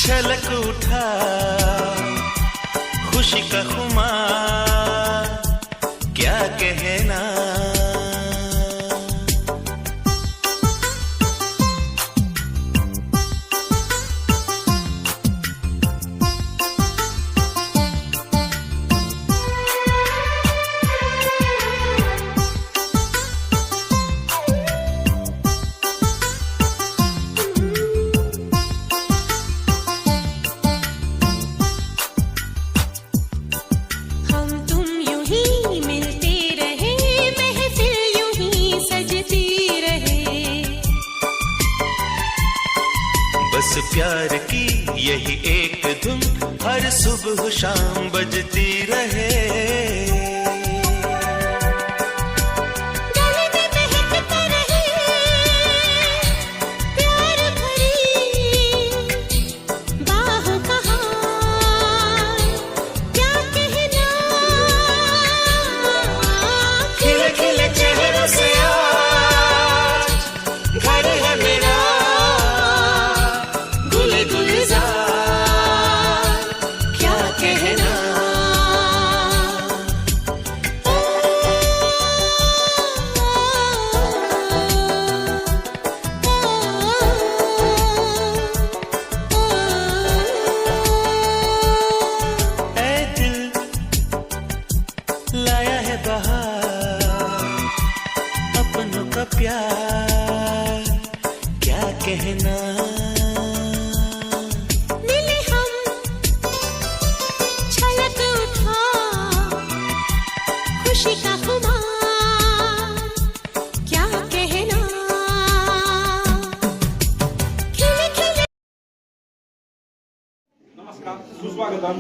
छलक उठा खुशी का खुमार, क्या कहना। बस प्यार की यही एक धुन हर सुबह शाम बजती रहे। लाया है बहार अपनों का प्यार, क्या कहना। मिले हम छलक उठा खुशी का खुमार, क्या कहना। खिले खिले। नमस्कार, सुस्वागतम।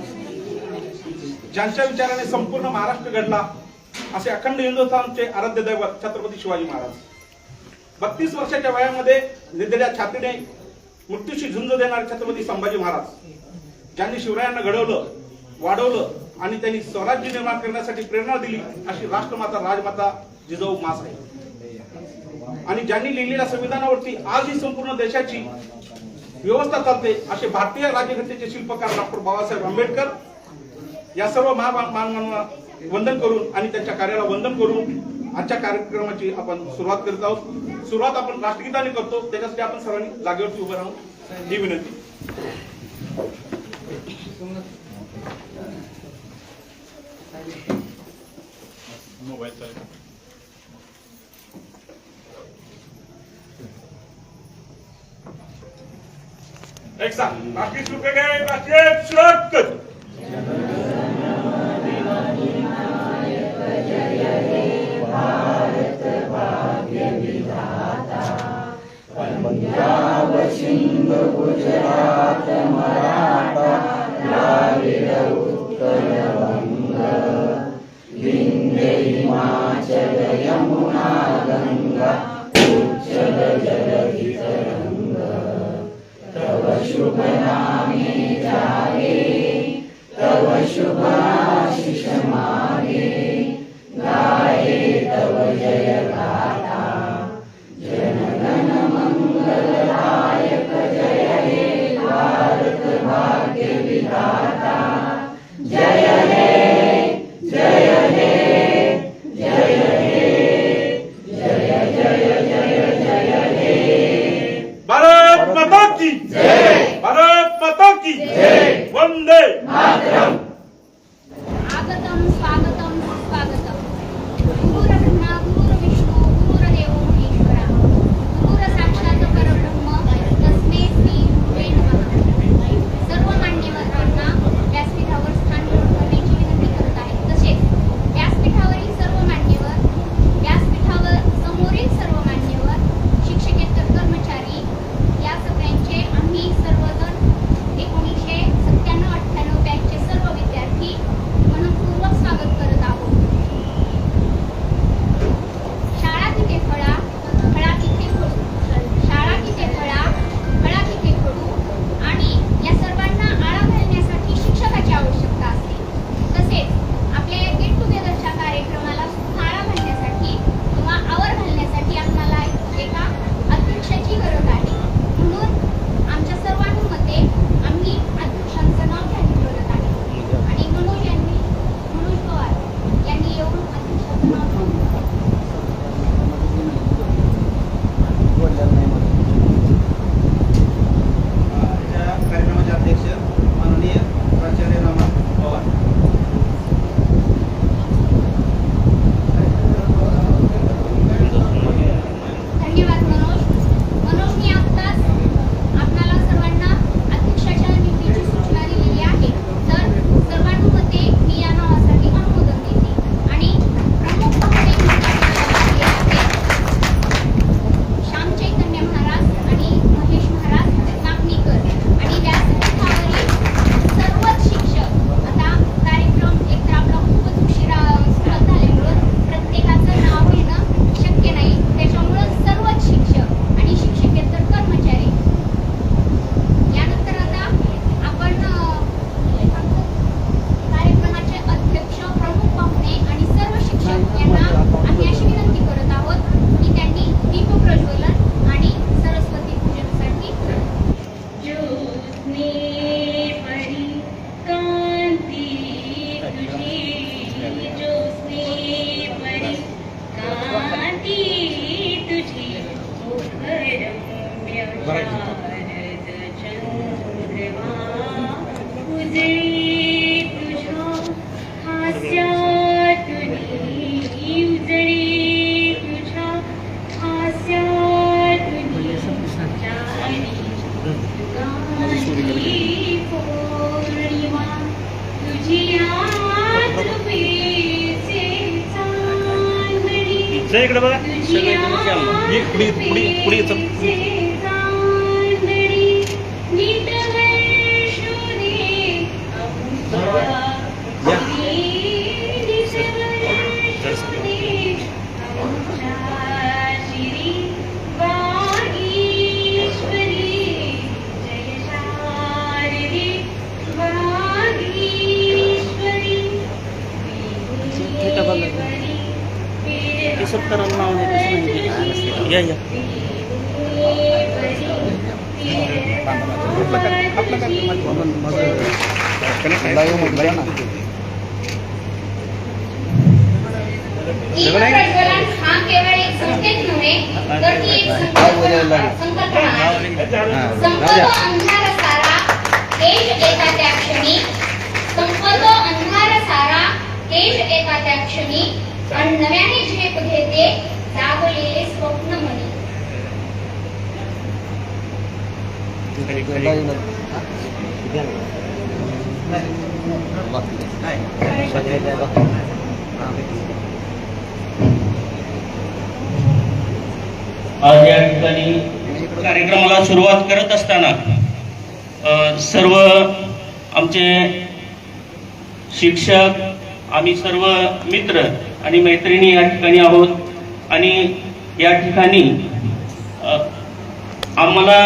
ज्यांच्या विचाराने संपूर्ण महाराष्ट्र घडला असे अखंड हिंदुस्थानचे आराध्य दैवत छत्रपती शिवाजी महाराज 32 वर्षाच्या वयामध्ये निधड्या छातीने मृत्यूशी झुंज देणारे छत्रपती संभाजी महाराज ज्यांनी शिवरायांना घडवलं, वाढवलं आणि त्यांनी स्वराज्य निर्माण करण्यासाठी प्रेरणा दिली अशी राष्ट्रमाता राजमाता जिजाऊ माँसाहेब, आणि ज्यांनी लिहिलेल्या संविधानावरती आज ही संपूर्ण देशाची व्यवस्था चालते असे भारतीय राज्यघटनेचे शिल्पकार डॉक्टर बाबासाहेब आंबेडकर, या सर्व महामानवांना वंदन करून आणि त्यांच्या कार्याला वंदन करून आजच्या कार्यक्रमाची आपण सुरुवात करत आहोत। सुरुवात आपण राष्ट्रगीताने करतो, त्याच्यासाठी आपण सर्वांनी जागेवरती उभं राहून ही विनंती। एक साथ राष्ट्रीय शुल्क गए, राष्ट्रीय शुल्क। पंजाब सिंध गुजरात मराठा भारत माता की जय, भारत माता की जय, वंदे मातरम. आगतम स्वागतम सुस्वागतम. गुरुर्ब्रह्मा गुरुर्विष्णू गुरुर्देवो महेश्वरा गुरुर साक्षात परब्रह्म तस्मै श्री गुरुवे नमः. सर्व मान्यवरांना व्यासपीठावर स्थान ग्रहण करण्याची विनंती करत आहे. तसेच व्यासपीठावरील सर्व मान्यवर, व्यासपीठावर समोरील सर्व मान्यवर, शिक्षकेतर कर्मचारी या सगळ्यांचे आम्ही सर्वजण 1997-98 बॅचचे सर्व विद्यार्थी मनपूर्वक स्वागत करत आहोत. शाळा तिथे फळा, फळा तिथे फळू, शाळा तिथे फळा, फळा तिथे फळू आणि या सर्वांना आळा घालण्यासाठी शिक्षकाची आवश्यकता असते. तसेच आपल्या या गेट टुगेदरच्या कार्यक्रमाला आळा घालण्यासाठी किंवा आवर घालण्यासाठी आपल्याला एका अध्यक्षाची गरज आहे. म्हणून आमच्या सर्वांमध्ये आम्ही अध्यक्षांचं नाव जाहीर करत आहे आणि मनोज पवार यांनी येऊन अध्यक्षाचं नाव जाहीर कार्यक्रमाचे अध्यक्ष माननीय प्राचार्य रामा पवार. धन्यवाद मनोज. मनोजने आत्ताच आपणाला सर्वांना अध्यक्षाच्या निवडीची सूचना दिलेली आहे. तर सर्वांमध्ये मी या नावासाठी अनुमोदन देते आणि प्रमुख पाहुणे म्हणून आहेत श्याम चैतन्य महाराज आणि महेश महाराज नागनीकर आणि व्यासपीठावरील सर्वच शिक्षक. आता कार्यक्रम एकतर आपला खूपच उशिरा सुरुवात झाल्यामुळं प्रत्येकाचं नाव घेणं शक्य नाही. त्याच्यामुळं सर्वच शिक्षक आणि शिक्षकेतर कर्मचारी. यानंतर आता आपण कार्यक्रमाचे अध्यक्ष, प्रमुख पाहुणे आणि सर्व शिक्षक यांना आम्ही अशी विनंती करत आहोत की त्यांनी दीप प्रज्वलन आणि सरस्वती पूजनासाठी ज्योत्स्ने परी कांती तुझी, ज्योत्स्ने परी कांती तुझी, मुखरम्य शारद चंद्रमा, उजळी तुझ्या हास्यातून, उजळी तुझ्या हास्यातून, गाणी पौर्णिमा तुझी आकृतीचे चांदणी, इकडे बघा. तुझी पुढे चल. चांदणी नीट वर्षुदे अमुष्या, नीट वर्षुदे अमुष्या श्री वागीश्वरी, जय शारदे वागीश्वरी, दीप प्रज्वलन हा केवळ एक संकेत नव्हे तर ती एक संकल्पना आहे. संपतो अंधार सारा तेज एका त्या क्षणी, संपतो अंधार सारा तेज एका त्या क्षणी, आणि नव्याने झेप घेते जागलेले स्वप्न मनी. आज या ठिकाणी कार्यक्रमाला सुरुवात करत असताना सर्व आमचे शिक्षक, आम्ही सर्व मित्र आणि मैत्रिणी या ठिकाणी आहोत. आणि या ठिकाणी आम्हाला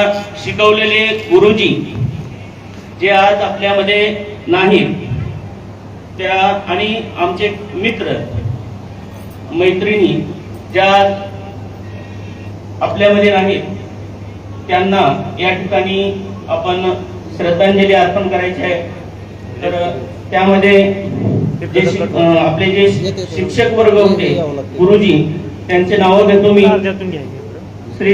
शिकवलेले गुरुजी जे आज आपल्यामध्ये नाहीत, त्या आणि आमचे मित्र मैत्रिणी ज्या आपल्यामध्ये नाहीत, त्यांना या ठिकाणी आपण श्रद्धांजली अर्पण करायची आहे. तर त्यामध्ये आपले जे शिक्षक वर्ग होते, गुरुजी, त्यांचे नाव घेतो मी. Shri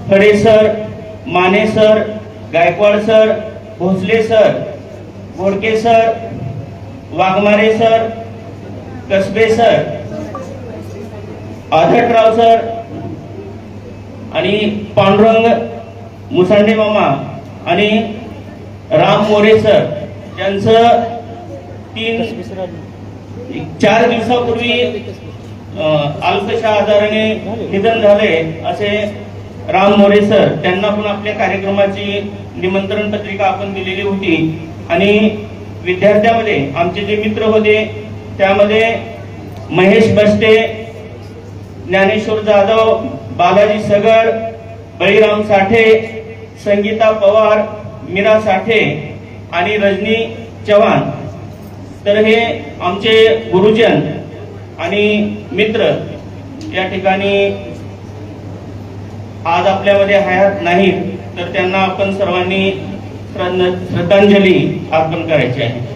Khade sir, Mane sir, Gaikwad sir, Bhosale sir, Bodke sir, Waghmare sir, Kasbe sir, Adhalrao sir आणि पांडुरंग मुसांडे मामा आणि राम मोरे सर, त्यांचं 4 दिवसापूर्वी अल्पशा आजाराने निधन झाले असे राम मोरे सर, त्यांना पण आपल्या कार्यक्रमाची निमंत्रण पत्रिका आपण दिलेली होती. आणि विद्यार्थ्यामध्ये आमचे जे मित्र होते त्यामध्ये महेश बस्ते, ज्ञानेश्वर जाधव, बालाजी सगर, बळीराम साठे, संगीता पवार, मीरा साठे आणि रजनी चव्हाण. तर हे आमचे गुरुजन आणि मित्र या ठिकाणी आज आपल्यामध्ये हयात नाहीत, तर त्यांना आपण सर्वांनी श्रद्धांजली अर्पण करायची आहे.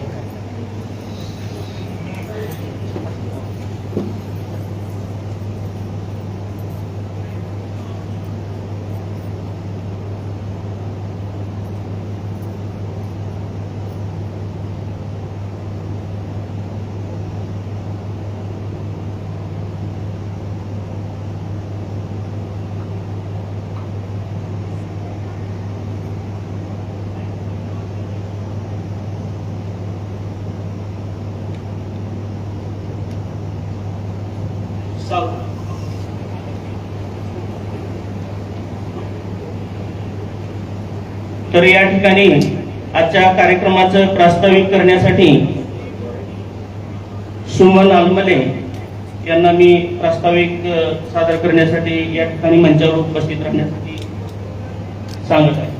तर या ठिकाणी आजच्या कार्यक्रमाचं प्रास्ताविक करण्यासाठी सुमन आलमले यांना मी प्रास्ताविक सादर करण्यासाठी या ठिकाणी मंचावर उपस्थित राहण्यासाठी सांगत आहे.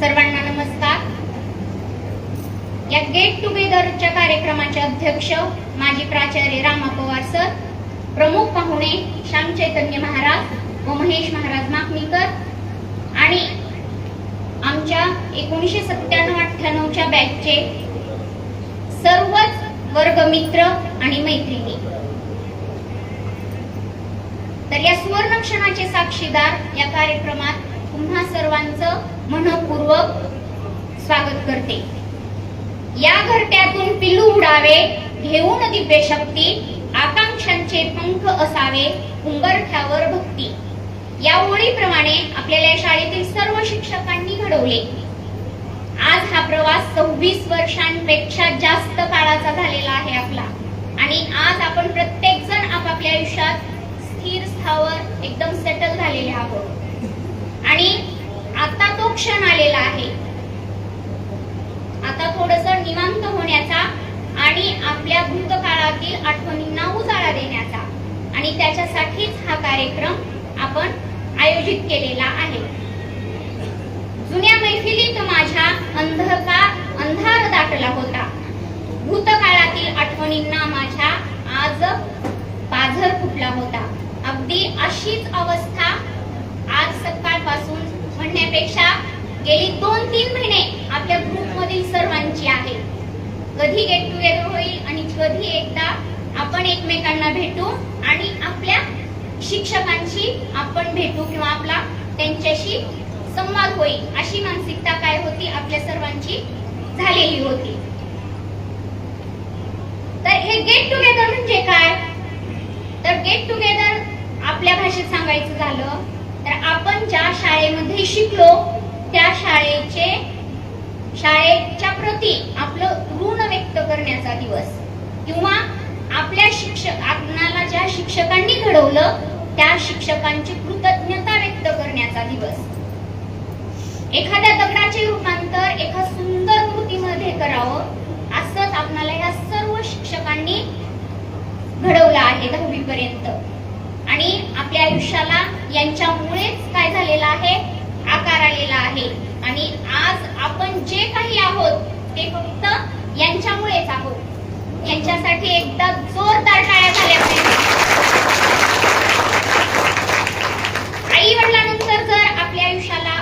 सर्वांना नमस्कार. या गेट टुगेदरच्या कार्यक्रमाचे अध्यक्ष माजी प्राचार्य रामा पवार सर, प्रमुख पाहुणे श्याम चैतन्य महाराज व महेश महाराज माकणीकर आणि आमच्या 1997-98च्या बॅचचे सर्वच वर्गमित्र आणि मैत्रिणी. तर या सुवर्ण क्षणाचे साक्षीदार या कार्यक्रमात पुन्हा सर्वांचं मनपूर्वक स्वागत करते. या घरट्यातून पिल्लू उडावे, घेऊन दिव्य शक्ती, आकांक्षांचे पंख असावे, उंबरठ्यावर भक्ती. या ओळीप्रमाणे आपल्याला शाळेतील सर्व शिक्षकांनी घडवले. आज हा प्रवास 26 वर्षांपेक्षा जास्त काळाचा झालेला आहे आपला. आणि आज आपण प्रत्येक जण आपापल्या आयुष्यात स्थिर स्थावर एकदम सेटल झालेले आहोत. आणि आता तो क्षण आलेला आहे. आता थोडस निवांत होण्याचा आणि आपल्या भूतकाळातील आठवणींना उजाळा देण्याचा, आणि त्याच्यासाठीच हा कार्यक्रम आपण आयोजित केलेला आहे. जुन्या मैफिलीत माझ्या अंधार दाटला होता. भूतकाळातील आठवणींना माझ्या आज पाझर फुटला होता. अगदी अशीच अवस्था आज सकाळपासून म्हणण्यापेक्षा गेली 2-3 महिने आपल्या ग्रुपमधील सर्वांची आहे. कधी गेट टुगेदर होईल आणि कधी एकदा आपण एकमेकांना भेटू आणि आपल्या शिक्षकांशी आपण भेटू किंवा आपला त्यांच्याशी संवाद होईल, अशी मानसिकता काय होती आपल्या सर्वांची झालेली होती. तर हे गेट टुगेदर म्हणजे काय? तर गेट टुगेदर आपल्या भाषेत सांगायचं झालं तर आपण ज्या शाळेमध्ये शिकलो त्या शाळेच्या प्रती आपलं ऋण व्यक्त करण्याचा दिवस, किंवा आपल्या आपणाला ज्या शिक्षकांनी घडवलं त्या शिक्षकांची कृतज्ञता व्यक्त करण्याचा दिवस. एखाद्या दगडाचे रूपांतर एका सुंदर मूर्तीमध्ये करावं, असंच आपल्याला या सर्व शिक्षकांनी घडवलं आहे 10वी पर्यंत. आणि आपल्या आयुष्याला यांच्यामुळेच काय झालेलं आहे, आकार आलेला आहे. आणि आज आपण जे काही आहोत ते फक्त यांच्यामुळेच आहोत. यांच्यासाठी एकदा जोरदार टाळ्या झाल्या पाहिजे. आई वडिलांनंतर जर आपल्या आयुष्याला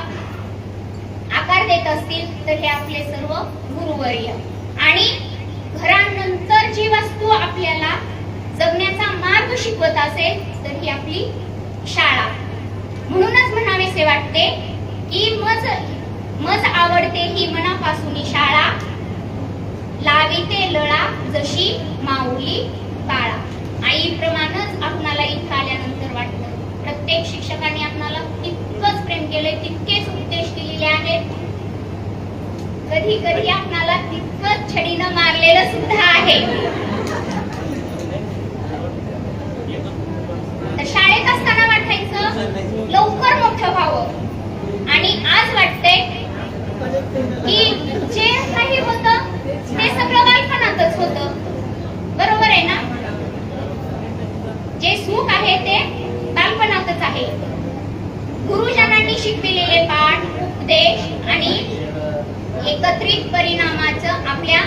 आकार देत असतील तर हे आपले सर्व गुरुवर्य. आणि घरानंतर जी वस्तू आपल्याला जगण्याचा मार्ग शिकवत असेल तर ही आपली शाळा. म्हणूनच म्हणावेसे वाटते की मज आवडते ही मनापासून शाळा, लाविते लळा जशी माऊली बाळा. आईप्रमाणेच आपणाला इथं आल्यानंतर वाटतं प्रत्येक शिक्षकाने आपणाला तितकंच प्रेम केलंय, तितकेच उपदेश दिलेले आहेत. कधी कधी आपणाला तितकंच छडीनं मारलेलं सुद्धा आहे. तर शाळेत असताना वाटायचं लवकर मोठं व्हावं, आणि आज वाटतंय की जे काही होतं ते सगळं बालपणातच होतं. बरोबर आहे ना? जे सुख आहे ते बालपणातच आहे. गुरुजनांनी शिकविलेले पाठ, उपदेश आणि एकत्रित परिणामाचं आपल्या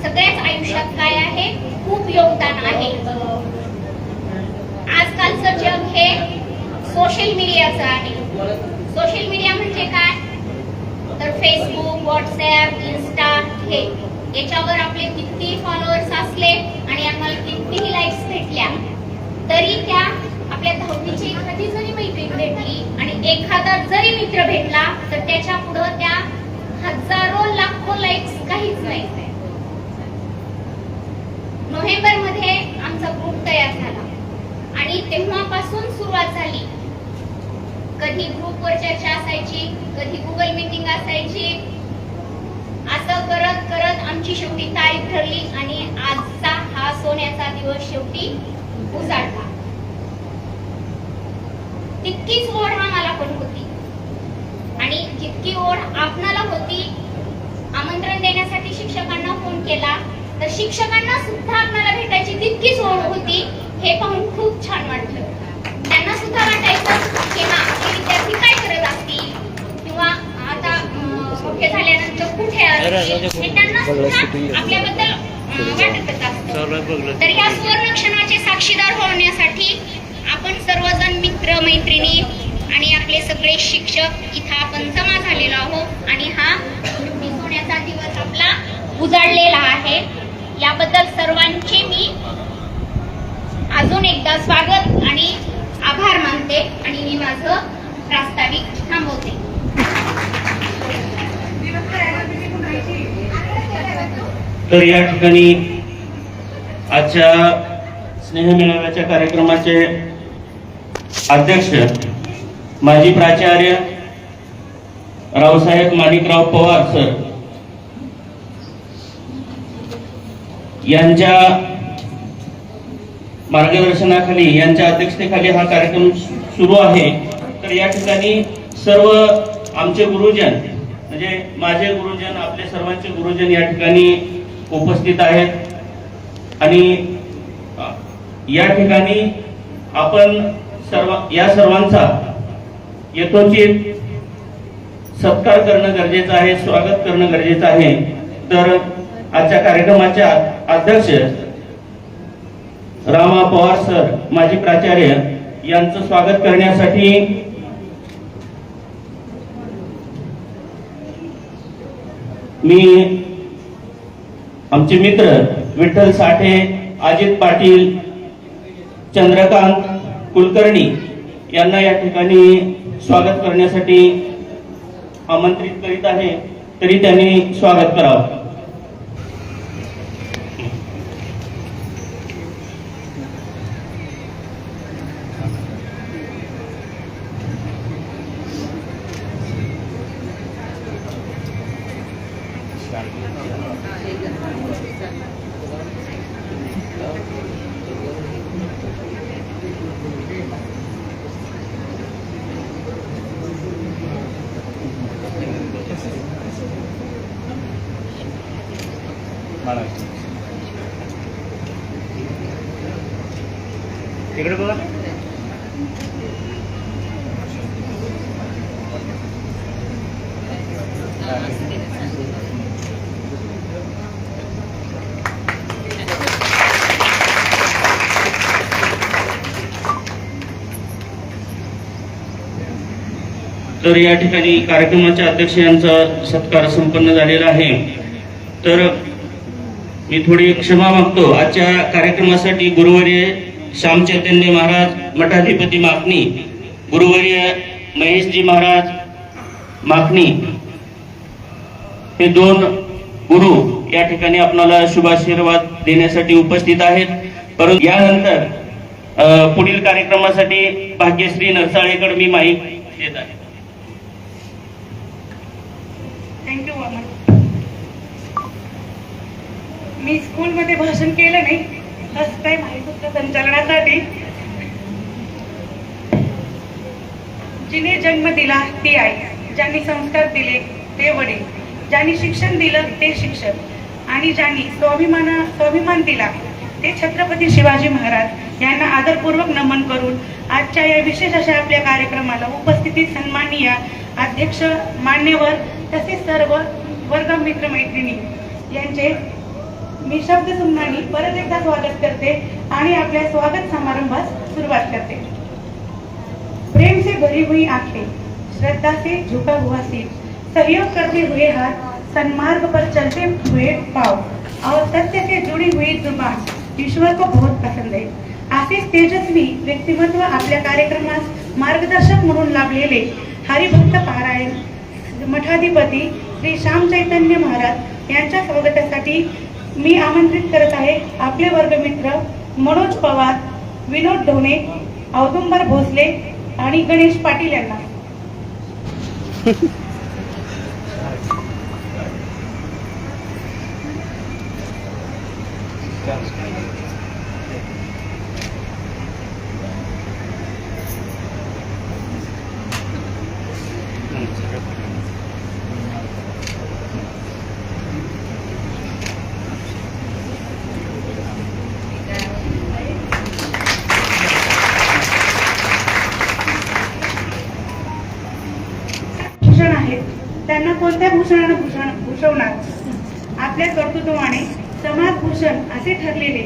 सगळ्याच आयुष्यात काय आहे, खूप योगदान आहे. आजकालचं जग हे सोशल मीडियाचं आहे. सोशल मीडिया म्हणजे काय, तर फेसबुक, व्हॉट्सअप, इन्स्टा, हे याच्यावर आपले किती फॉलोअर्स असले आणि आम्हाला कितीही लाईक्स भेटल्या तरी त्या आपल्या 10वीची एखादी जरी मैत्रीण भेटली आणि एखादा जरी मित्र भेटला तर त्याच्या पुढं त्या हजारो लाखो लाईक्स काहीच नाही. नोव्हेंबर मध्ये आमचा ग्रुप तयार झाला आणि तेव्हापासून सुरुवात झाली. कधी ग्रुपवर चर्चा असायची, कधी गुगल मीटिंग असायची. असं करत करत आमची शेवटी तारीख ठरली आणि आजचा हा सोन्याचा दिवस शेवटी उजाडला. तितकीच ओढ आम्हाला पण होती आणि जितकी ओढ आपणाला होती, आमंत्रण देण्यासाठी शिक्षकांना फोन केला तर शिक्षकांना सुद्धा आपल्याला भेटायची तितकीच ओढ होती. हे पाहून खूप छान वाटलं. त्यांना सुद्धा वाटायचं की हा हे विद्यार्थी काय करत असतील किंवा आता मोठे झाल्यानंतर कुठे असतील, हे त्यांना सुद्धा आपल्याबद्दल वाटतच असतं. तर या सुवर्ण क्षणाचे साक्षीदार होण्यासाठी आपण सर्वजण मित्र मैत्रिणी आणि आपले सगळे शिक्षक इथं आपण जमा झालेलो आहोत आणि हा सोन्याचा दिवस आपला उजाडलेला आहे. याबद्दल सर्वांचे मी अजून एकदा स्वागत आणि आभार मानते आणि मी माझं प्रास्ताविक थांबवते. तर या ठिकाणी आजच्या स्नेहमेळाव्याच्या कार्यक्रमाचे अध्यक्ष माजी प्राचार्य रावसाहेब माणिकराव पवार सर यांच्या मार्गदर्शनाखाली, यांच्या अध्यक्षतेखाली हा कार्यक्रम सुरू आहे. तर या ठिकाणी सर्व आमचे गुरुजन म्हणजे माझे गुरुजन, आपले सर्वांचे गुरुजन या ठिकाणी उपस्थित आहेत आणि या ठिकाणी आपण या सर्वांचा यथोचित सत्कार करणं गरजेचं आहे, स्वागत करणं गरजेचं आहे. तर आजच्या कार्यक्रमाच्या अध्यक्ष रामा पवार सर माजी प्राचार्य यांचं स्वागत करण्यासाठी मी आमचे मित्र विठ्ठल साठे, अजित पाटील, चंद्रकांत कुलकर्णी यांना या ठिकाणी स्वागत करण्यासाठी आमंत्रित करीत आहे. तरी त्यांनी स्वागत करावं. इकडे बघा. तर या ठिकाणी कार्यक्रमाच्या अध्यक्ष यांचा सत्कार संपन्न झालेला आहे. तर मी थोडी क्षमा मागतो. आजच्या कार्यक्रमासाठी गुरुवर्य श्याम चैतन्य महाराज मठाधिपती माकणी, गुरुवर्य महेशजी महाराज माकणी हे दोन गुरु या ठिकाणी आपल्याला शुभाशीर्वाद देण्यासाठी उपस्थित आहेत. परंतु यानंतर पुढील कार्यक्रमासाठी भाग्यश्री नरसाळेकडे मी माईक देत आहे. थँक्यू मामा. मी स्कूलमध्ये भाषण केलं नाही, फर्स्ट टाइम आहे सूत्रसंचालनासाठी. जिने जन्म दिला ती आई, ज्यांनी संस्कार दिले ते वडील, ज्यांनी शिक्षण दिलं ते शिक्षक आणि ज्यांनी स्वाभिमान दिला ते छत्रपती शिवाजी महाराज यांना आदरपूर्वक नमन करून आजच्या या विशेष अशा आपल्या कार्यक्रमाला उपस्थितीत सन्माननीय अध्यक्ष, मान्यवर तसेच सर्व वर्ग मित्र मैत्रिणी यांचे मी शब्दसुमनाने परत एकदा स्वागत करते आणि आपल्या स्वागत समारंभास सुरुवात करते. प्रेम से भरी हुई आंखें, श्रद्धा से झुका हुआ सिर, सहयोग करते हुए हाथ, सन्मार्ग पर चलते हुए पाँव और सत्य से जुड़ी हुई जुबान ईश्वर को बहुत पसंद है. असेच तेजस्वी व्यक्तिमत्व आपल्या कार्यक्रमास मार्गदर्शक म्हणून लाभलेले हरिभक्त पारायण मठाधिपती श्री श्याम चैतन्य महाराज यांच्या स्वागतासाठी मी आमंत्रित करत आहे आपले वर्गमित्र मनोज पवार, विनोद ढोणे, औदुंबर भोसले आणि गणेश पाटील यांना. भूषण आहेत, त्यांना कोणत्या भूषणाने भूषवणार. आपल्या कर्तृत्वाने समाजभूषण असे ठरलेले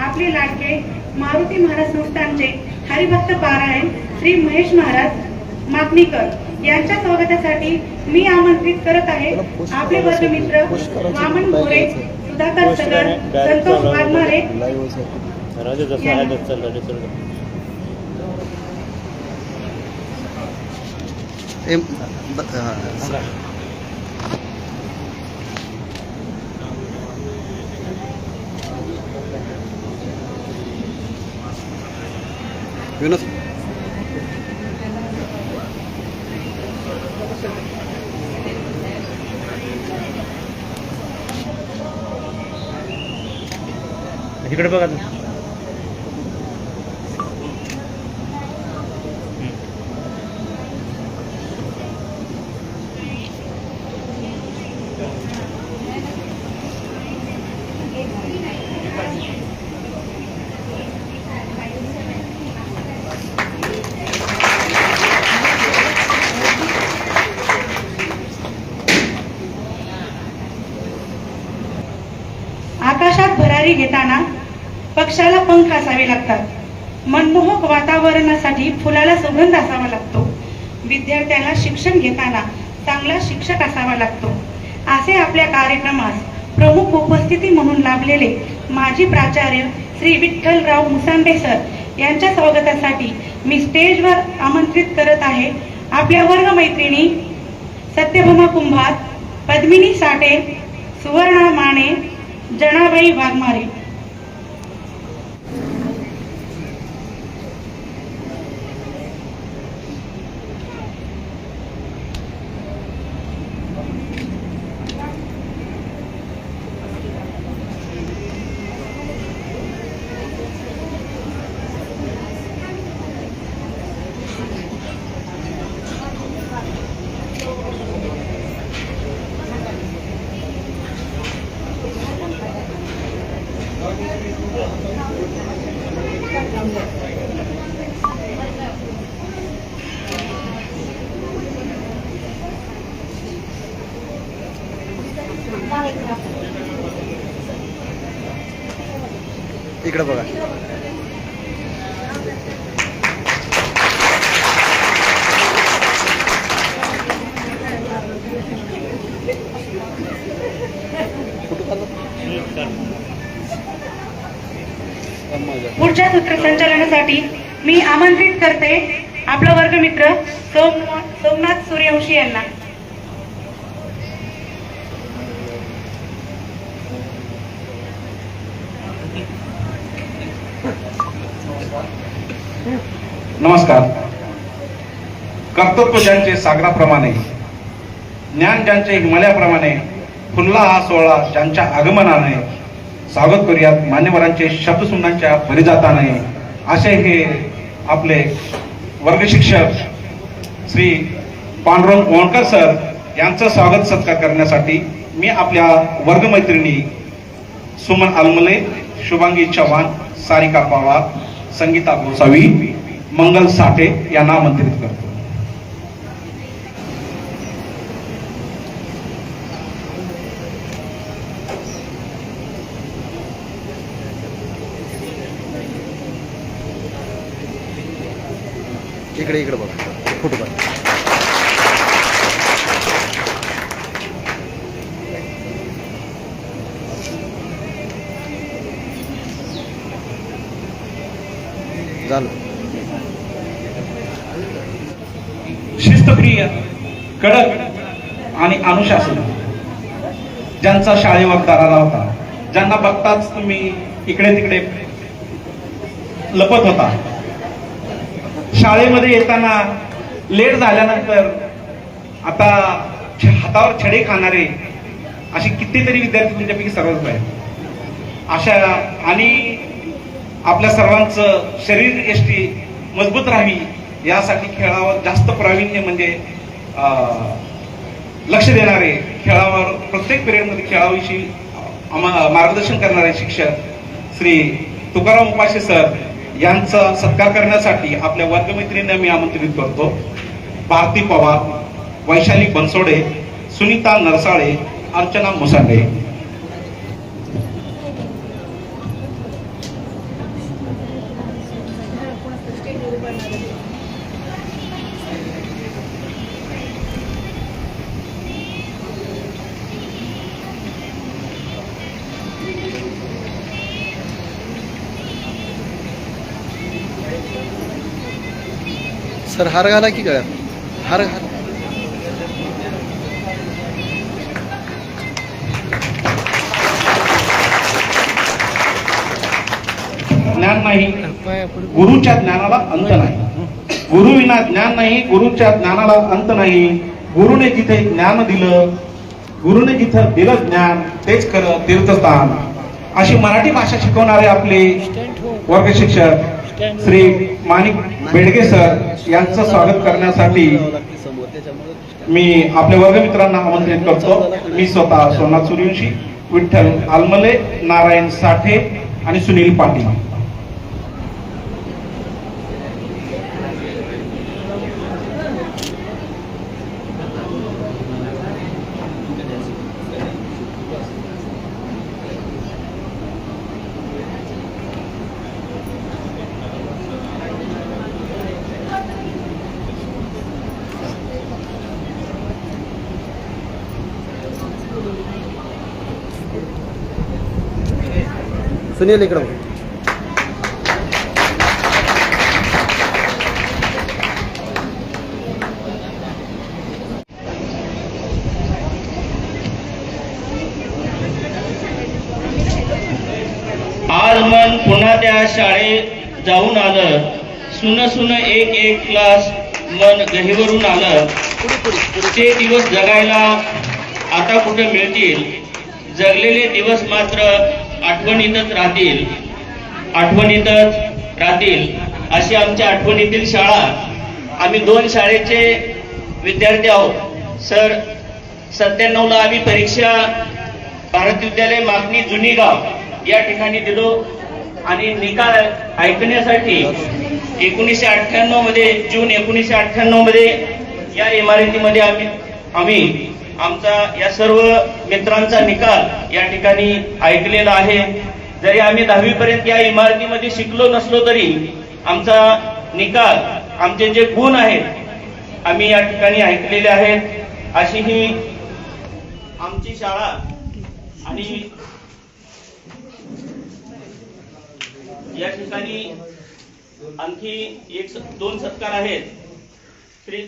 आपले लाडके मारुती महाराज संस्थानचे हरिभक्त पारायण श्री महेश महाराज माकणीकर यांच्या स्वागतासाठी मी आमंत्रित करत आहे आपले वर्गमित्र वामन मोरे, सुधाकर सगर, संतोष वाघमारे. इकडे बघा. आकाशात भरारी घेताना पक्षाला पंख असावे लागतात. मनमोहक वातावरणासाठी फुलाला सुगंध असावा लागतो. विद्यार्थ्याला शिक्षण घेताना चांगला शिक्षक असावा लागतो. असे आपल्या कार्यक्रमास प्रमुख उपस्थिती म्हणून लाभलेले माजी प्राचार्य श्री विठ्ठलराव मुसांडे सर यांच्या स्वागतासाठी मी स्टेजवर आमंत्रित करत आहे आपल्या वर्गमैत्रिणी सत्यभामा कुंभार, पद्मिनी साठे, सुवर्णा माने, जनाबाई वाघमारे. इकडे बघा. पुढच्या सूत्रसंचालनासाठी मी आमंत्रित करते आपला वर्गमित्र सोमनाथ सूर्यवंशी यांना. नमस्कार. कर्तृत्व ज्यांचे सागराप्रमाणे, ज्ञान ज्यांचे हिमालयाप्रमाणे, फुलला हा सोहळा ज्यांच्या आगमनाने, स्वागत करूयात मान्यवरांचे शब्दसुमनांच्या परिजाताने. असे हे आपले वर्ग शिक्षक श्री पांडुरंग ओणकर सर यांचं स्वागत सत्कार करण्यासाठी मी आपल्या वर्गमैत्रिणी सुमन आलमले, शुभांगी चव्हाण, सारिका पवार, संगीता गोसावी, मंगल साठे यांना आमंत्रित करतो. इकडे बघा फोटो काढ. झालं. शिस्तप्रिय, कडक आणि अनुशासन ज्यांचा शाळेवर दरारा होता, ज्यांना बघताच तुम्ही इकडे तिकडे लपत होता. शाळेमध्ये येताना लेट झाल्यानंतर आता हातावर छडे खाणारे असे कितीतरी विद्यार्थी तुमच्यापैकी सर्वच आहेत. अशा आणि आपल्या सर्वांचं शरीर यष्टी मजबूत राहावी यासाठी खेळावर जास्त प्रावीण्य म्हणजे लक्ष देणारे, खेळावर प्रत्येक पिरियडमध्ये खेळाविषयी मार्गदर्शन करणारे शिक्षक श्री तुकाराम उपासे सर यांचा सत्कार करण्यासाठी आपल्या वर्गमैत्रिणींना मी आमंत्रित करतो. भारती पवार, वैशाली बनसोडे, सुनीता नरसाळे, अर्चना मुसांडे. सर हार घाला की काय? हार घाला. ज्ञान नाही, गुरुच्या ज्ञानाला अंत नाही. गुरु विना ज्ञान नाही, गुरुच्या ज्ञानाला अंत नाही. गुरुने जिथे ज्ञान दिलं, गुरुने जिथं दिलं ज्ञान, तेच खरं तीर्थस्थान. अशी मराठी भाषा शिकवणारे आपले वर्ग शिक्षक श्री माणिक बेडगे सर यांचं स्वागत करण्यासाठी मी आपल्या वर्गमित्रांना आमंत्रित करतो. मी स्वतः सोमनाथ सूर्यवंशी, विठ्ठल आलमले, नारायण साठे आणि सुनील पाटील. सुनील इकडं. आज मन पुन्हा त्या शाळेत जाऊन आलं, सुन सुन एक एक क्लास मन गहिवरून आलं. ते दिवस जगायला आता कुठे मिळतील, जगलेले दिवस मात्र आठवणीतच राहतील, आठवणीतच राहतील. अशी आमच्या आठवणीतील शाळा. आम्ही 2 शाळेचे विद्यार्थी आहोत. सर 97ला आम्ही परीक्षा भारत विद्यालय मागणी जुनी गाव या ठिकाणी दिलो आणि निकाल ऐकण्यासाठी 1998 मध्ये, जून 1998 मध्ये या इमारतीमध्ये आम्ही आमचा या सर्व मित्रांचा निकाल या ठिकाणी ऐकलेला आहे. जरी आम्ही 10वी पर्यंत या इमारतीमध्ये शिकलो नसलो तरी आमचा निकाल, आमचे जे गुण आहेत आम्ही या ठिकाणी ऐकलेले आहेत. अशी ही आमची शाळा. आणि या ठिकाणी आणखी दोन सत्कार आहेत. श्री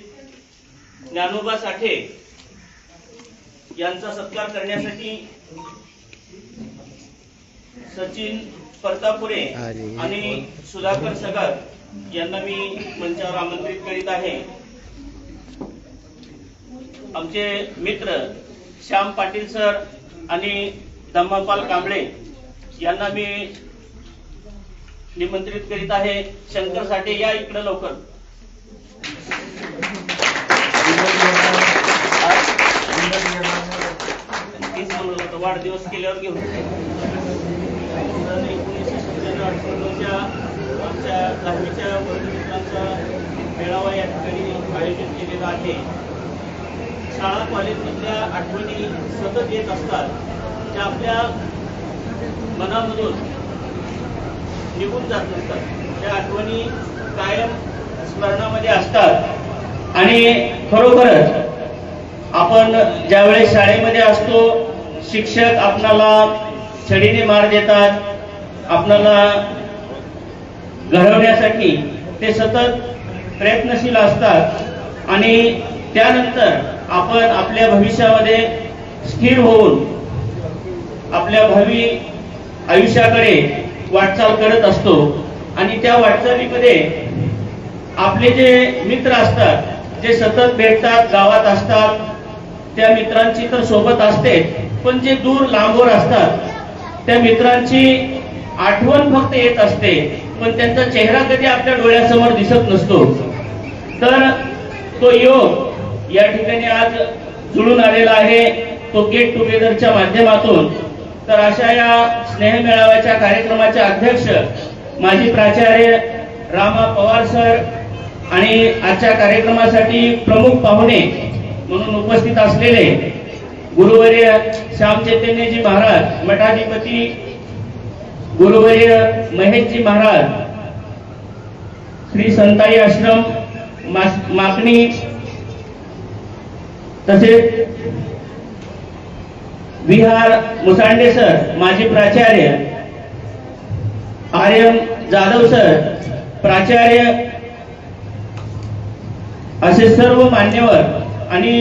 ज्ञानोबा साठे यांचा सत्कार करण्यासाठी सचिन परतापुरे आणि सुधाकर सगर यांना मी मंचावर आमंत्रित करीत आहे. आमचे मित्र श्याम पाटील सर आणि धम्मपाल कांबळे यांना मी निमंत्रित करीत आहे. शंकर साठे या इकडे लवकर. वाढदिवस केल्यावर घेऊन 1997 आमच्या 10वीच्या वर्गमित्रांचा मेळावा या ठिकाणी आयोजित केलेला आहे. शाळा कॉलेजमधल्या आठवणी सतत येत असतात, त्या आपल्या मनामधून निघून जात नसतात. त्या आठवणी कायम स्मरणामध्ये असतात. आणि खरोखरच आपण ज्यावेळेस शाळेमध्ये असतो, शिक्षक आपणाला छडीने मार देतात, आपणाला घडवण्यासाठी ते सतत प्रयत्नशील असतात. आणि त्यानंतर आपण आपल्या भविष्यामध्ये स्थिर होऊन आपल्या भावी आयुष्याकडे वाटचाल करत असतो. आणि त्या वाटचालीमध्ये आपले जे मित्र असतात, जे सतत भेटतात, गावात असतात, त्या मित्रांची तर सोबत असते, पण जे दूर लांबवर असतात त्या मित्रांची आठवण फक्त येत असते, पण त्यांचा चेहरा कधी आपल्या डोळ्यासमोर दिसत नसतो. तर तो योग या ठिकाणी आज जुळून आलेला आहे, तो गेट टुगेदरच्या माध्यमातून. तर अशा या स्नेह मेळाव्याच्या कार्यक्रमाचे अध्यक्ष माजी प्राचार्य रामा पवार सर आणि आजच्या कार्यक्रमासाठी प्रमुख पाहुणे म्हणून उपस्थित असलेले गुरुवर्य श्याम चैतन्यजी महाराज, मठाधिपती गुरुवर्य महेशजी महाराज, श्री संताई आश्रम माकणी, तसेच विहार मुसांडे सर माजी प्राचार्य, आर्यन जाधव सर प्राचार्य, असे सर्व मान्यवर आणि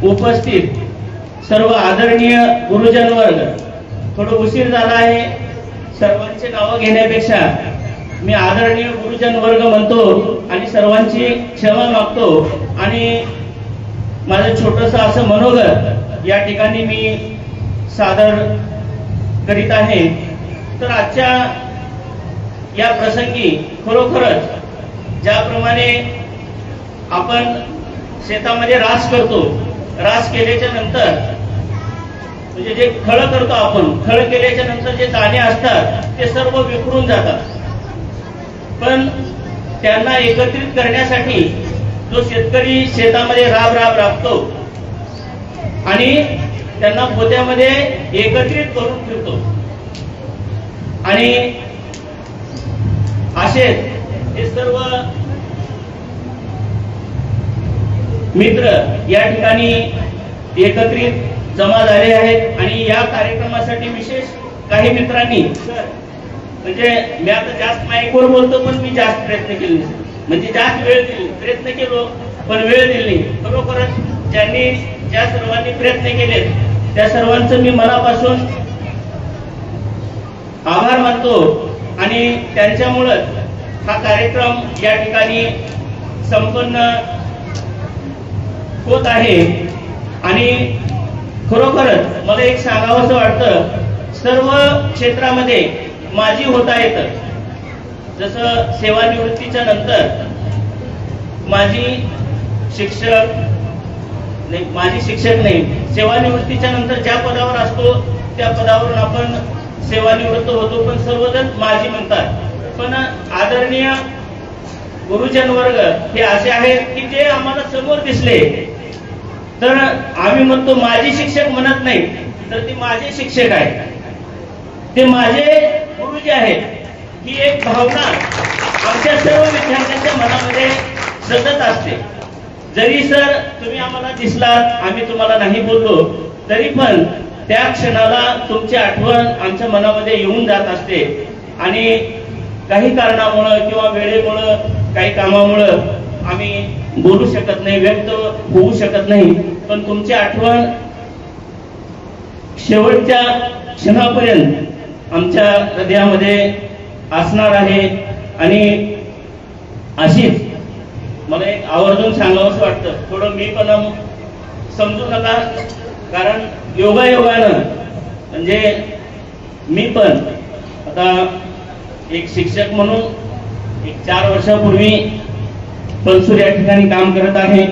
उपस्थित सर्व आदरणीय गुरुजन वर्ग. थोडं उशीर झाला आहे, सर्वांचे नाव घेण्यापेक्षा मी आदरणीय गुरुजन वर्ग म्हणतो आणि सर्वांची क्षमा मागतो. आणि माझं छोटस असं मनोगत या ठिकाणी मी सादर करीत आहे. तर आजच्या या प्रसंगी खरोखरच ज्याप्रमाणे आपण शेतामध्ये रास करतो, रास केल्याच्या नंतर म्हणजे जे खळ करतो आपण, खळ केल्याच्या नंतर जे दाणे असतात ते सर्व विखरून जातात. पण त्यांना एकत्रित करण्यासाठी जो शेतकरी शेतामध्ये राबतो आणि त्यांना पोत्यामध्ये एकत्रित करून ठेवतो. आणि असेच हे सर्व मित्र या ठिकाणी एकत्रित जमा झाले आहेत. आणि या कार्यक्रमासाठी विशेष काही मित्रांनी म्हणजे मी आता जास्त माईकवर बोलतो, पण मी जास्त प्रयत्न केले नाही, म्हणजे जास्त वेळ दिली, प्रयत्न केलो पण वेळ दिली. खरोखरच ज्या सर्वांनी प्रयत्न केले त्या सर्वांचं मी मनापासून आभार मानतो. आणि त्यांच्यामुळे हा कार्यक्रम या ठिकाणी संपन्न होत आहे. आणि खरोखरच मला एक सांगावंसं वाटतं, सर्व क्षेत्रामध्ये माझी होता येतं. जसं सेवानिवृत्तीच्या नंतर माजी शिक्षक नाही, सेवानिवृत्तीच्या नंतर ज्या पदावर असतो त्या पदावरून आपण सेवानिवृत्त होतो, पण सर्वजण माजी म्हणतात. पण आदरणीय गुरुजन वर्ग हे असे आहेत की जे आम्हाला समोर दिसले तर आम्ही म्हणतो माजी शिक्षक म्हणत नाही, तर ते माझे शिक्षक आहेत. ते माझे गुरु जे आहेत ही एक भावना आमच्या सर्व विद्यार्थ्यांच्या मनामध्ये सतत असते. जरी सर तुम्ही आम्हाला दिसलात, आम्ही तुम्हाला नाही बोललो, तरी पण त्या क्षणाला तुमची आठवण आमच्या मनामध्ये येऊन जात असते. आणि काही कारणामुळं किंवा वेळेमुळं, काही कामामुळं आम्ही बोलू शकत नाही, व्यक्त होऊ शकत नाही, पण तुमची आठवण शेवटच्या क्षणापर्यंत आमच्या हृदयामध्ये असणार आहे. आणि अशीच मला एक आवर्जून सांगावंसं वाटतं, थोडं मी पण समजू नका, कारण योगायोगानं म्हणजे मी पण आता एक शिक्षक म्हणून एक 4 वर्षापूर्वी पलसूर या ठिकाणी काम करत आहे.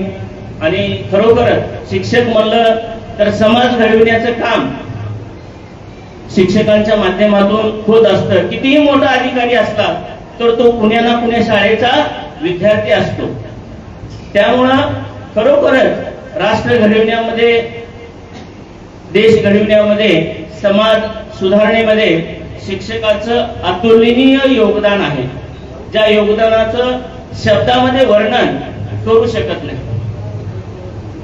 आणि खरोखरच शिक्षक म्हणलं तर समाज घडविण्याचं काम शिक्षकांच्या माध्यमातून होत असतं. कितीही मोठा अधिकारी असला तर तो कुण्या ना कुण्या शाळेचा विद्यार्थी असतो. त्यामुळं खरोखरच राष्ट्र घडविण्यामध्ये, देश घडविण्यामध्ये, समाज सुधारणेमध्ये शिक्षकाचं अतुलनीय योगदान आहे, ज्या योगदानाचं शब्दामध्ये वर्णन करू शकत नाही.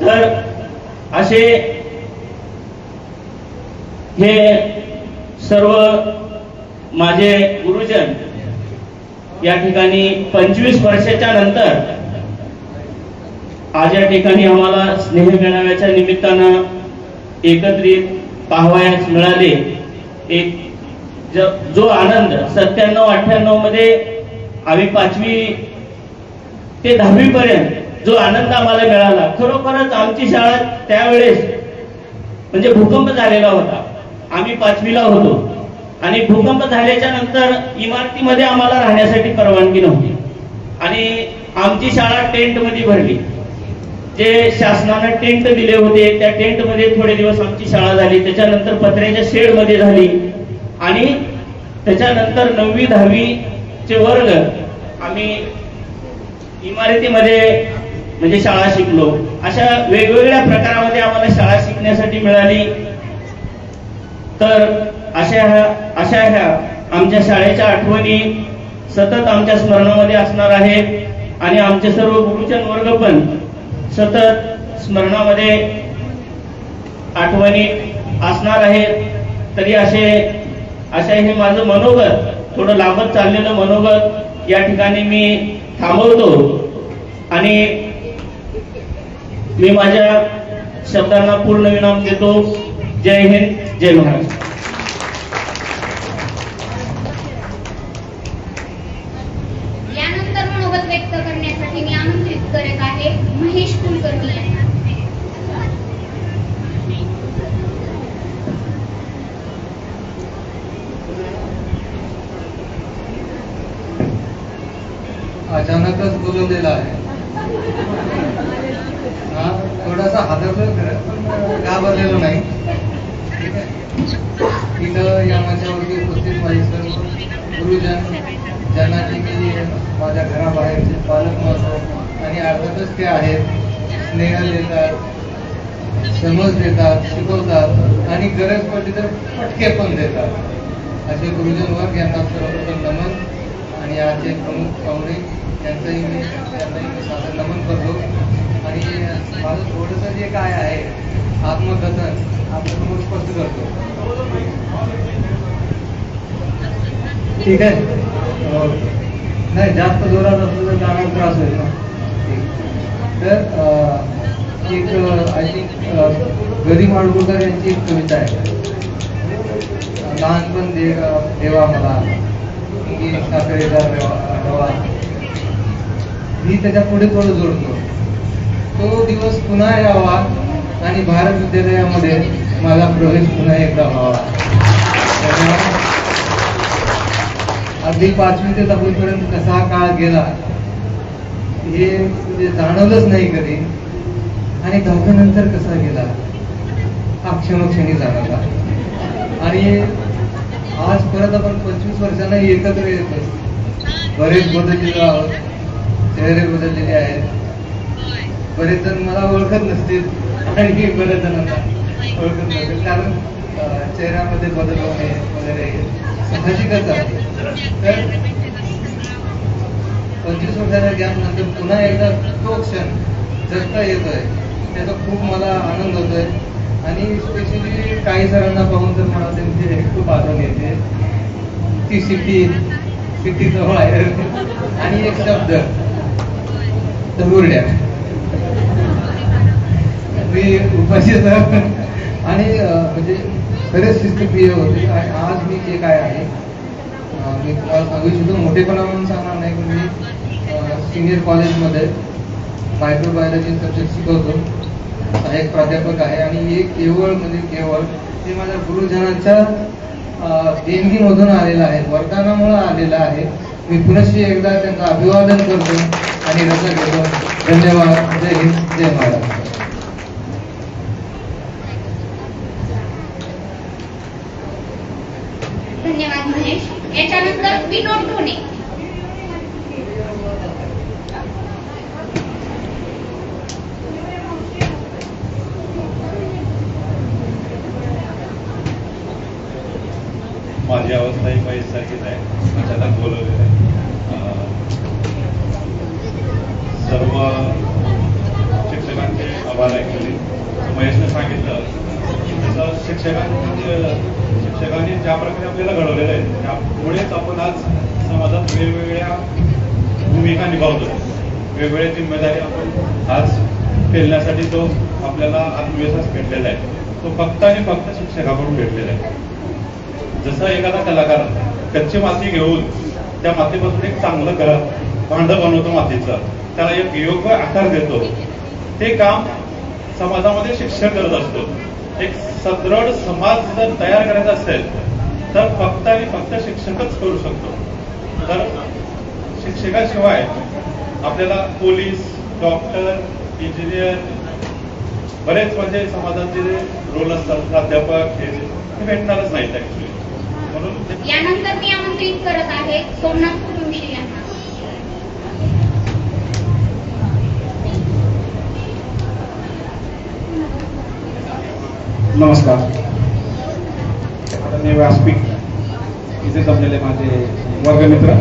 तर असे हे सर्व माझे गुरुजन या ठिकाणी 25 वर्षाच्या नंतर आज या ठिकाणी आम्हाला स्नेह मेळाव्याच्या निमित्तानं एकत्रित पाहावयास मिळाले. एक जो आनंद 97-98 मध्ये आम्ही 5वी ते 10वी पर्यंत जो आनंद आम्हाला मिळाला, खरोखरच आमची शाळा त्यावेळेस म्हणजे भूकंप झालेला होता. आम्ही 5वीला होतो आणि भूकंप झाल्याच्या नंतर इमारतीमध्ये आम्हाला राहण्यासाठी परवानगी नव्हती आणि आमची शाळा टेंट मध्ये भरली. जे शासनानं टेंट दिले होते त्या टेंट मध्ये थोडे दिवस आमची शाळा झाली. त्याच्यानंतर पत्र्याच्या शेड मध्ये झाली आणि त्याच्यानंतर 9वी 10वी चे वर्ग आम्ही इमारतीमध्ये म्हणजे शाळा शिकलो. अशा वेगवेगळ्या प्रकारामध्ये आम्हाला शाळा शिकण्यासाठी मिळाली. तर अशा ह्या आमच्या शाळेच्या आठवणी सतत आमच्या स्मरणामध्ये असणार आहेत आणि आमचे सर्व गुरुजन वर्ग पण सतत स्मरणामध्ये आठवणी असणार आहेत. तरी असे हे माझं मनोगत, थोडं लांबत चाललेलं मनोगत या ठिकाणी मी थांबवतो आणि मी माझ्या शब्दांना पूर्ण विराम देतो. जय हिंद, जय महाराष्ट्र. यानंतर मनोगत व्यक्त करण्यासाठी मी आमंत्रित करत आहे महेश कुलकर्णी यांना. अचानकच बोलवलेला आहे. हा थोडासा हादरलो खरं, पण घाबरलेलो नाही. ठीक आहे. इथं या मंचावरती उपस्थित माझे सर्व गुरुजन, ज्यांना की मी माझ्या घराबाहेरचे पालक म्हणतो आणि अर्थातच ते आहेत, स्नेह देतात, समज देतात, शिकवतात आणि गरज पडली तर फटके पण देतात. असे गुरुजन वर्ग यांना सर्वप्रथम नमन आणि आजचे प्रमुख पाहुणे यांचंही मी सादर नमन करतो. आणि माझं थोडंसं जे काय आहे आत्मकथन आपल्यासमोर स्पष्ट करतो. ठीक आहे. नाही जास्त जोरात असलं तर जाणार त्रास होईल ना. तर एक आय थिंक गरी माडगुळकर यांची एक कविता आहे, लहानपण देवा मला साखरेचा रवा. मी त्याच्या पुढे थोडं जोडतो. तो दिवस पुन्हा यावा आणि भारत विद्यालयामध्ये माझा प्रवेश पुन्हा एकदा व्हावा. अगदी 5वी ते 10वी पर्यंत कसा काळ गेला हे म्हणजे जाणवलंच नाही कधी, आणि 10वी नंतर कसा गेला हा क्षणोक्षणी जाणवला. आणि आज परत आपण 25 वर्षांना एकत्र येतो. बरेच बदललेलो आहोत, चेहरे बदललेले आहेत. बरेच जण मला ओळखत नसतील आणि बरेच जणांना ओळखत नसतील, कारण चेहऱ्यामध्ये बदल होणे वगैरे साहजिकच आहे. तर 25 वर्षाच्या गॅप नंतर पुन्हा एकदा तो क्षण जगता येतोय त्याचा खूप मला आनंद होतोय. आणि स्पेशली काही सरांना पाहून तर मला त्यांची खूप आठवण येते. ती सिटीचं बाहेर आणि एक शब्द दगुरड्या मी उपाशी आणि म्हणजे खरेच शिस्तप्रिय होते. आणि आज मी जे काय आहे मी तुम्हाला सांगू इच्छितो, मोठेपणा म्हणून सांगणार नाही, पण मी सिनियर कॉलेजमध्ये मायक्रोबायोलॉजी सब्जेक्ट शिकवतो, सहाय्यक प्राध्यापक आहे. आणि हे केवळ ते माझ्या गुरुजनांच्या देणगीमधून आलेलं आहे, वरदानामुळे आलेलं आहे. मी पुनश्च एकदा त्यांचं अभिवादन करतो आणि रजा घेतो. धन्यवाद. जय हिंद, जय महाराष्ट्र. धन्यवाद महेश. याच्यानंतर विनोद ढोणे. माझी अवस्था ही महेशसारखीच आहे. अचानक बोलवलेलं आहे. सर्व शिक्षकांचे आभार. ॲक्च्युली महेशने सांगितलं तसं शिक्षकांनी ज्या प्रकारे आपल्याला घडवलेलं आहे त्यामुळेच आपण आज समाजात वेगवेगळ्या भूमिका निभावतो. वेगवेगळ्या जिम्मेदारी आपण आज पेलण्यासाठी तो आपल्याला आत्मविश्वास भेटलेला आहे. तो फक्त आणि फक्त शिक्षकाकडून भेटलेला आहे. जसं एखादा कलाकार कच्ची माती घेऊन त्या मातीपासून एक चांगलं भांडं बनवतो मातीचं, त्याला एक योग्य आकार देतो, ते काम समाजामध्ये शिक्षक करत असतो. एक सदृढ समाज जर तयार करायचा असेल तर फक्त आणि फक्त शिक्षकच करू शकतो. तर शिक्षकाशिवाय आपल्याला पोलीस, डॉक्टर, इंजिनियर, बरेच म्हणजे समाजाचे जे रोल असतात, प्राध्यापक हे भेटणारच नाहीत ऍक्च्युली. म्हणून यानंतर मी आमंत्रित करत आहे सोमनाथ कुटुंबशी यांना. नमस्कार. मी व्यासपीठ इथे जमलेले माझे वर्गमित्र.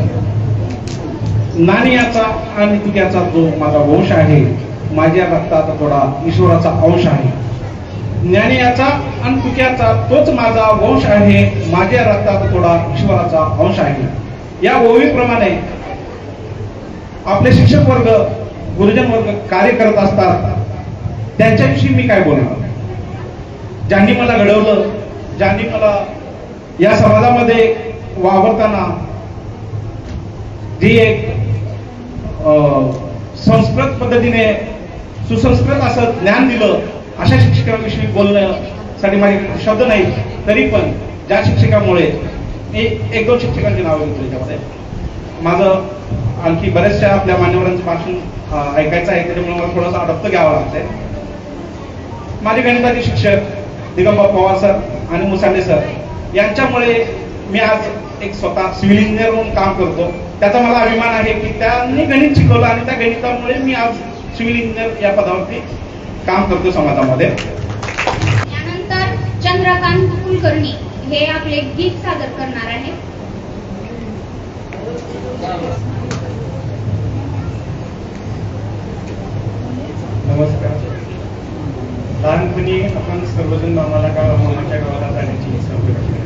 नानियाचा आणि तुक्याचा जो माझा वंश आहे, माझ्या रक्तात थोडा ईश्वराचा अंश आहे. ज्ञानियाचा आणि तुक्याचा तोच माझा वंश आहे, माझ्या रक्तात थोडा ईश्वराचा अंश आहे. या ओवीप्रमाणे आपले शिक्षक वर्ग, गुरुजन वर्ग कार्य करत असतात. त्यांच्याविषयी मी काय बोलणार? ज्यांनी मला घडवलं, ज्यांनी मला या समाजामध्ये वावरताना जी एक संस्कृत पद्धतीने सुसंस्कृत असं ज्ञान दिलं, अशा शिक्षकांविषयी बोलण्यासाठी माझे शब्द नाही. तरी पण ज्या शिक्षकामुळे मी 1-2 शिक्षकांची नावं घेतली त्याच्यामध्ये. माझं आणखी बऱ्याचशा आपल्या मान्यवरांचं भाषण ऐकायचं आहे, त्याच्यामुळे मला थोडासा अडप्त घ्यावा लागतंय. माझे गणिताचे शिक्षक दिगंबर पवार सर आणि मुसांडे सर यांच्यामुळे मी आज एक स्वतः सिव्हिल इंजिनियर म्हणून काम करतो. त्याचा मला अभिमान आहे की त्यांनी गणित शिकवलं आणि त्या गणितामुळे मी आज सिव्हिल इंजिनियर या पदावरती काम करतो समाजामध्ये. यानंतर चंद्रकांत कुलकर्णी हे आपले गीत सादर करणार आहे. नमस्कार. लहानपणी आपण सर्वजण मामाच्या गावाला जाण्याची सवय असते,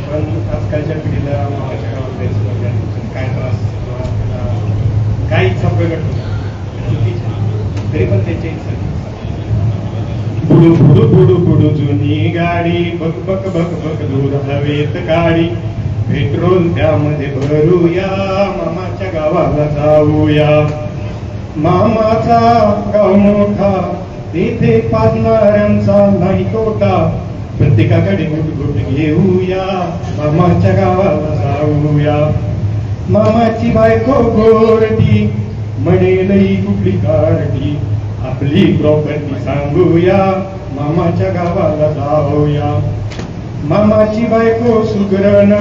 पण आजकालच्या पिढीला मामाच्या गावाला जायचं काय त्रास, काही इच्छा प्रगट होत चुकीच्या, तरी पण त्यांच्या इच्छा बुडू बुडू बुडू बुडू जुनी गाडी, बक बक बक बक दूर हवेत गाडी, पेट्रोल त्यामध्ये भरूया, मामाच्या गावाला जाऊया. मामाचा गाव मोठा, तिथे पाजणाऱ्यांचा नाही तोटा, प्रत्येकाकडे गुटगुट घेऊया, मामाच्या गावाला जाऊया. मामाची बायको गोरटी, म्हणेलही कुठली कारटी, आपली प्रॉपर्टी सांगूया, मामाच्या गावाला जाऊया. मामाची बायको सुगरण,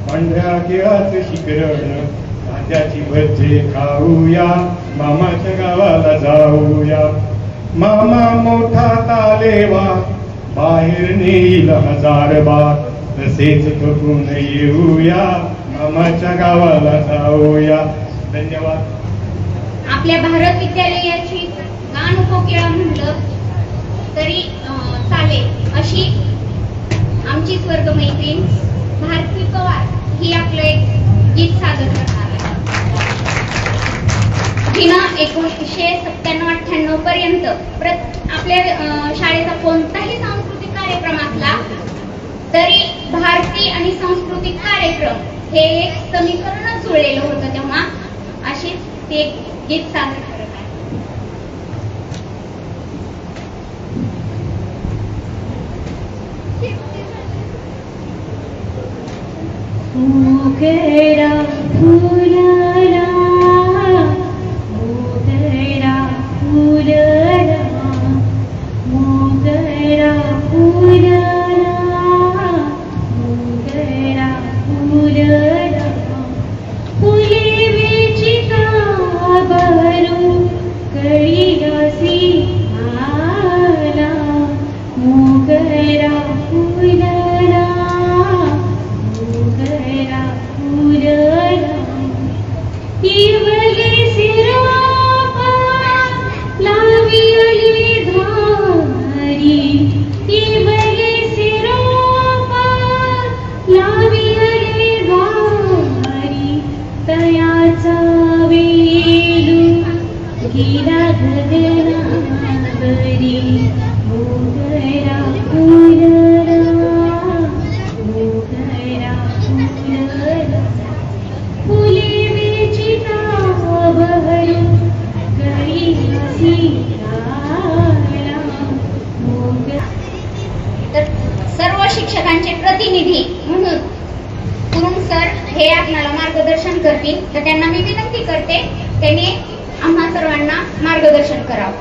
पांढऱ्या केळाचं शिकरण, तांदळाची भजे खाऊया, मामाच्या गावाला जाऊया. मामा मोठा तालेवा, बाहेर नेईल हजार बार तसेच थकून येऊया मामाच्या गावाला जाऊया. धन्यवाद. आपल्या भारत विद्यालयाची गान कोकिळा म्हणलं तरी चालेल अशी आमची स्वर्गमैत्रीण भारती पवार ही आपलं एक गीत सादर करणार आहे. तिनं 1997-98 पर्यंत आपल्या शाळेचा कोणताही सांस्कृतिक कार्यक्रम असला तरी भारती आणि सांस्कृतिक कार्यक्रम हे एक समीकरणच जुळलेलं होतं. तेव्हा अशीच ते एक गीत सादर करत आहे. मोगरा फुलला मोगरा फुलला मोगरा फुलला मोगरा फुलला फुले वेचिका भरू कळीयासी आला मोगरा फुलला मोगरा फुलला इवले सिरापा लाविले धारी इवले सिरापा लाविले धारी तयाचा वेलू गेला गगनावरी मोगरा फुलला मोगरा फुलला फुले वेचिता बहरू कळीयासी आला मोगरा. तर सर्व शिक्षकांचे प्रतिनिधी म्हणून कुरुम सर हे आपल्याला मार्गदर्शन करतील. तर त्यांना मी विनंती करते त्यांनी आम्हा सर्वांना मार्गदर्शन करावं.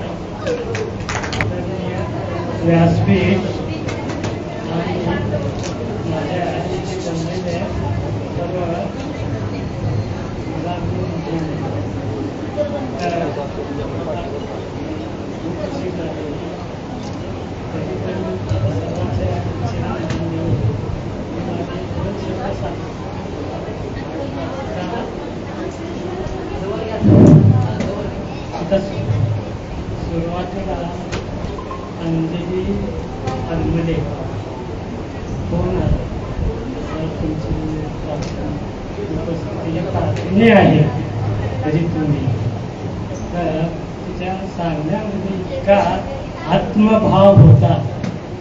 व्यासपीठ आणि माझ्या जमलेले सर्व सुरुवातीला अंजली आलमले फोन आला तर तुमची उपस्थिती प्रार्थने आहे तरी तुम्ही तर तिच्या सांगण्यामध्ये इतका आत्मभाव होता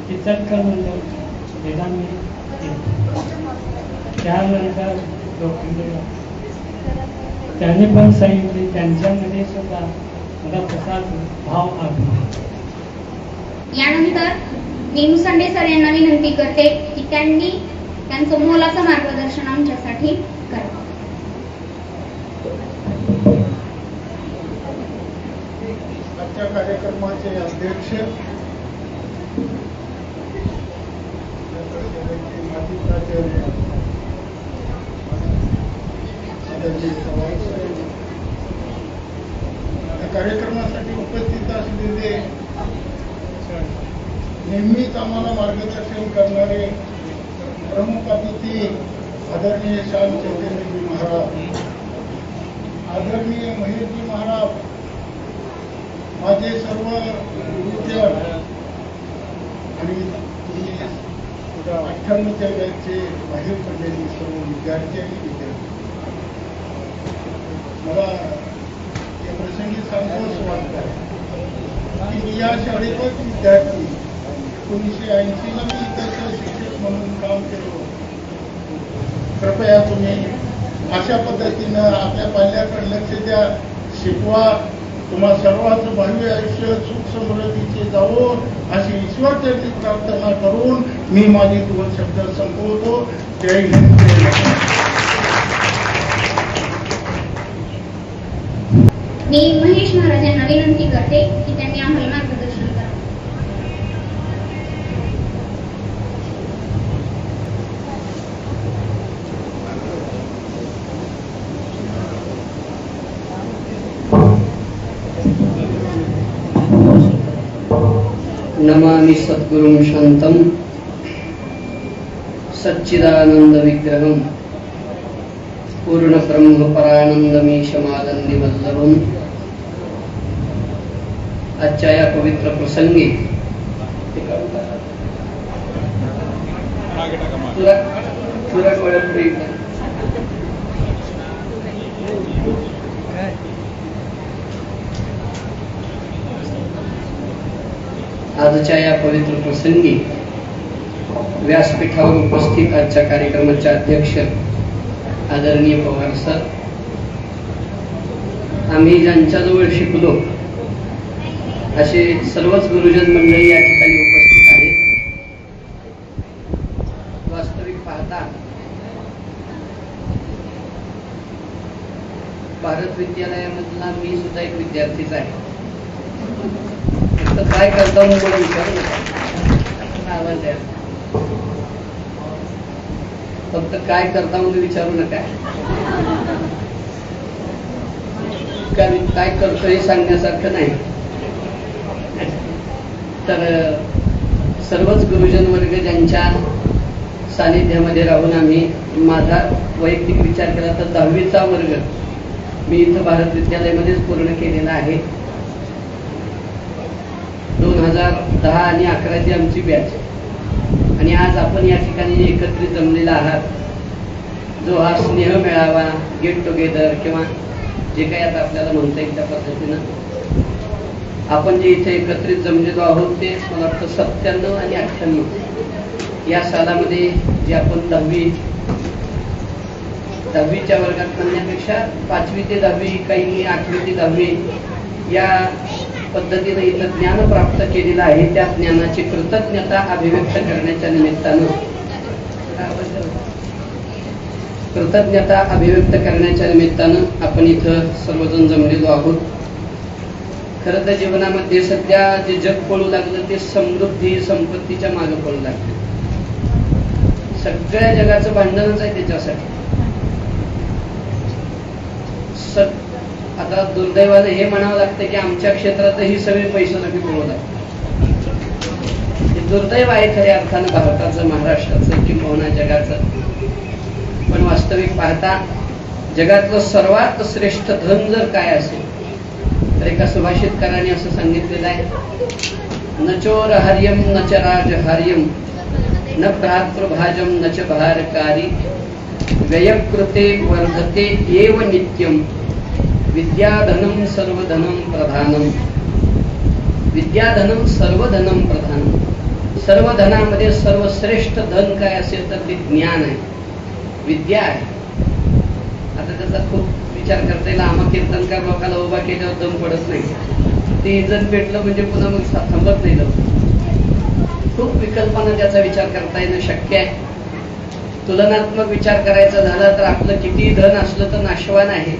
की चटकन म्हणलं वेदा मी त्यानंतर त्यांनी पण सांगितले त्यांच्यामध्ये सुद्धा मला तसाच भाव आला. यानंतर मी मुसंडे सर यांना विनंती करते की त्यांनी त्यांचं मोलाचं मार्गदर्शन आमच्यासाठी करावं. आजच्या कार्यक्रमाचे अध्यक्ष माजी प्राचार्य आदरणीय पवार साहेब, या कार्यक्रमासाठी उपस्थित असलेले नेहमीच आम्हाला मार्गदर्शन करणारे प्रमुख अतिथी आदरणीय श्याम चैतन्यजी महाराज, आदरणीय महेशजी महाराज, माझे सर्व गुरुजन आणि 98च्या बॅचचे बाहेर पडलेले सर्व विद्यार्थी आणि विद्यार्थी, मला या प्रसंगी संतोष वाटतो की मी या शाळेतच विद्यार्थी 1980ला मी इतर शिक्षक म्हणून काम केलं. कृपया तुम्ही अशा पद्धतीनं आपल्या पाल्याकडे लक्ष द्या, शिकवा. तुम्हा सर्वांचं भावी आयुष्य सुख समृद्धीचे जावो अशी ईश्वरचरणी प्रार्थना करून मी माझे 2 शब्द संपवतो. जय हिंद, जय महाराष्ट्र. मी महेश महाराज यांना विनंती करते की त्यांनी आम्हाला मार्गदर्शन करावं. नमामि सद्गुरुं शान्तं सच्चिदानंद विग्रहं पूर्णब्रह्म परानंदमीशमानंदिवल्लभम्. आजच्या या पवित्र प्रसंगी आजच्या या पवित्र प्रसंगी व्यासपीठावर उपस्थित आजच्या कार्यक्रमाचे अध्यक्ष आदरणीय पवार सर, आम्ही ज्यांच्याजवळ शिकलो असे सर्वच गुरुजन मंडळी या ठिकाणी उपस्थित आहेत. वास्तविक पाहता भारत विद्यालयामधला मी सुद्धा एक विद्यार्थीच आहे. फक्त काय करता म्हणून मला विचारू नका, आवाज द्या. फक्त काय करता म्हणून विचारू नका, कारण काय करतो हे सांगण्यासारखं नाही. तर सर्वच गुरुजन वर्ग ज्यांच्या सानिध्यामध्ये राहून आम्ही, माझा वैयक्तिक विचार केला तर 10वीचा वर्ग मी इथं भारत विद्यालयामध्येच पूर्ण केलेला आहे. 2010 आणि 11ची आमची बॅच, आणि आज आपण या ठिकाणी एकत्रित जमलेला आहात. जो हा स्नेह मेळावा, गेट टुगेदर किंवा जे काही आता आपल्याला म्हणता येईल त्या पद्धतीनं आपण जे इथे एकत्रित जमलेलो आहोत, ते मला वाटतं 97 आणि 98 या सालामध्ये जे आपण 10वीच्या वर्गात म्हणण्यापेक्षा 5वी ते 10वी, काही 8वी ते 10वी या पद्धतीने इथं ज्ञान प्राप्त केलेलं आहे. त्या ज्ञानाची कृतज्ञता अभिव्यक्त करण्याच्या निमित्तानं आपण इथं सर्वजण जमलेलो आहोत. खरं तर जीवनामध्ये सध्या जे जग पळू लागलं ते समृद्धी, संपत्तीच्या मागे पळू लागलं. सगळ्या जगाचं भांडणच आहे त्याच्यासाठी. आता दुर्दैवाने हे म्हणावं लागतं की आमच्या क्षेत्रात ही सगळी पैशासाठी पळू लागतात. दुर्दैव आहे खऱ्या अर्थानं भारताचं, महाराष्ट्राचं किंबहुना जगाचं. पण वास्तविक पाहता जगातलं सर्वात श्रेष्ठ धन जर काय असेल तर एका सुभाषितकाराने असं सांगितलेलं आहे, न चोर हार्यम न च राजहार्यम न भ्रातृभाजम न च भारकारी व्ययकृते वर्धते एव नित्यम विद्याधनम सर्वधनम प्रधानम. विद्याधनम सर्वधनम प्रधानम. सर्व धनामध्ये सर्वश्रेष्ठ धन काय असेल तर ते ज्ञान आहे, विद्या आहे. आता त्याचा खूप विचार करता येईल. आम्हा कीर्तनकार लोकांना उभा केल्यावर दम पडत नाही. ते इज्जत भेटलं म्हणजे पुन्हा मग थांबत नाही लवकर. खूप विकल्पना त्याचा विचार करता येणं शक्य आहे. तुलनात्मक विचार करायचा झाला तर आपलं किती धन असलं तर नाशवान आहे,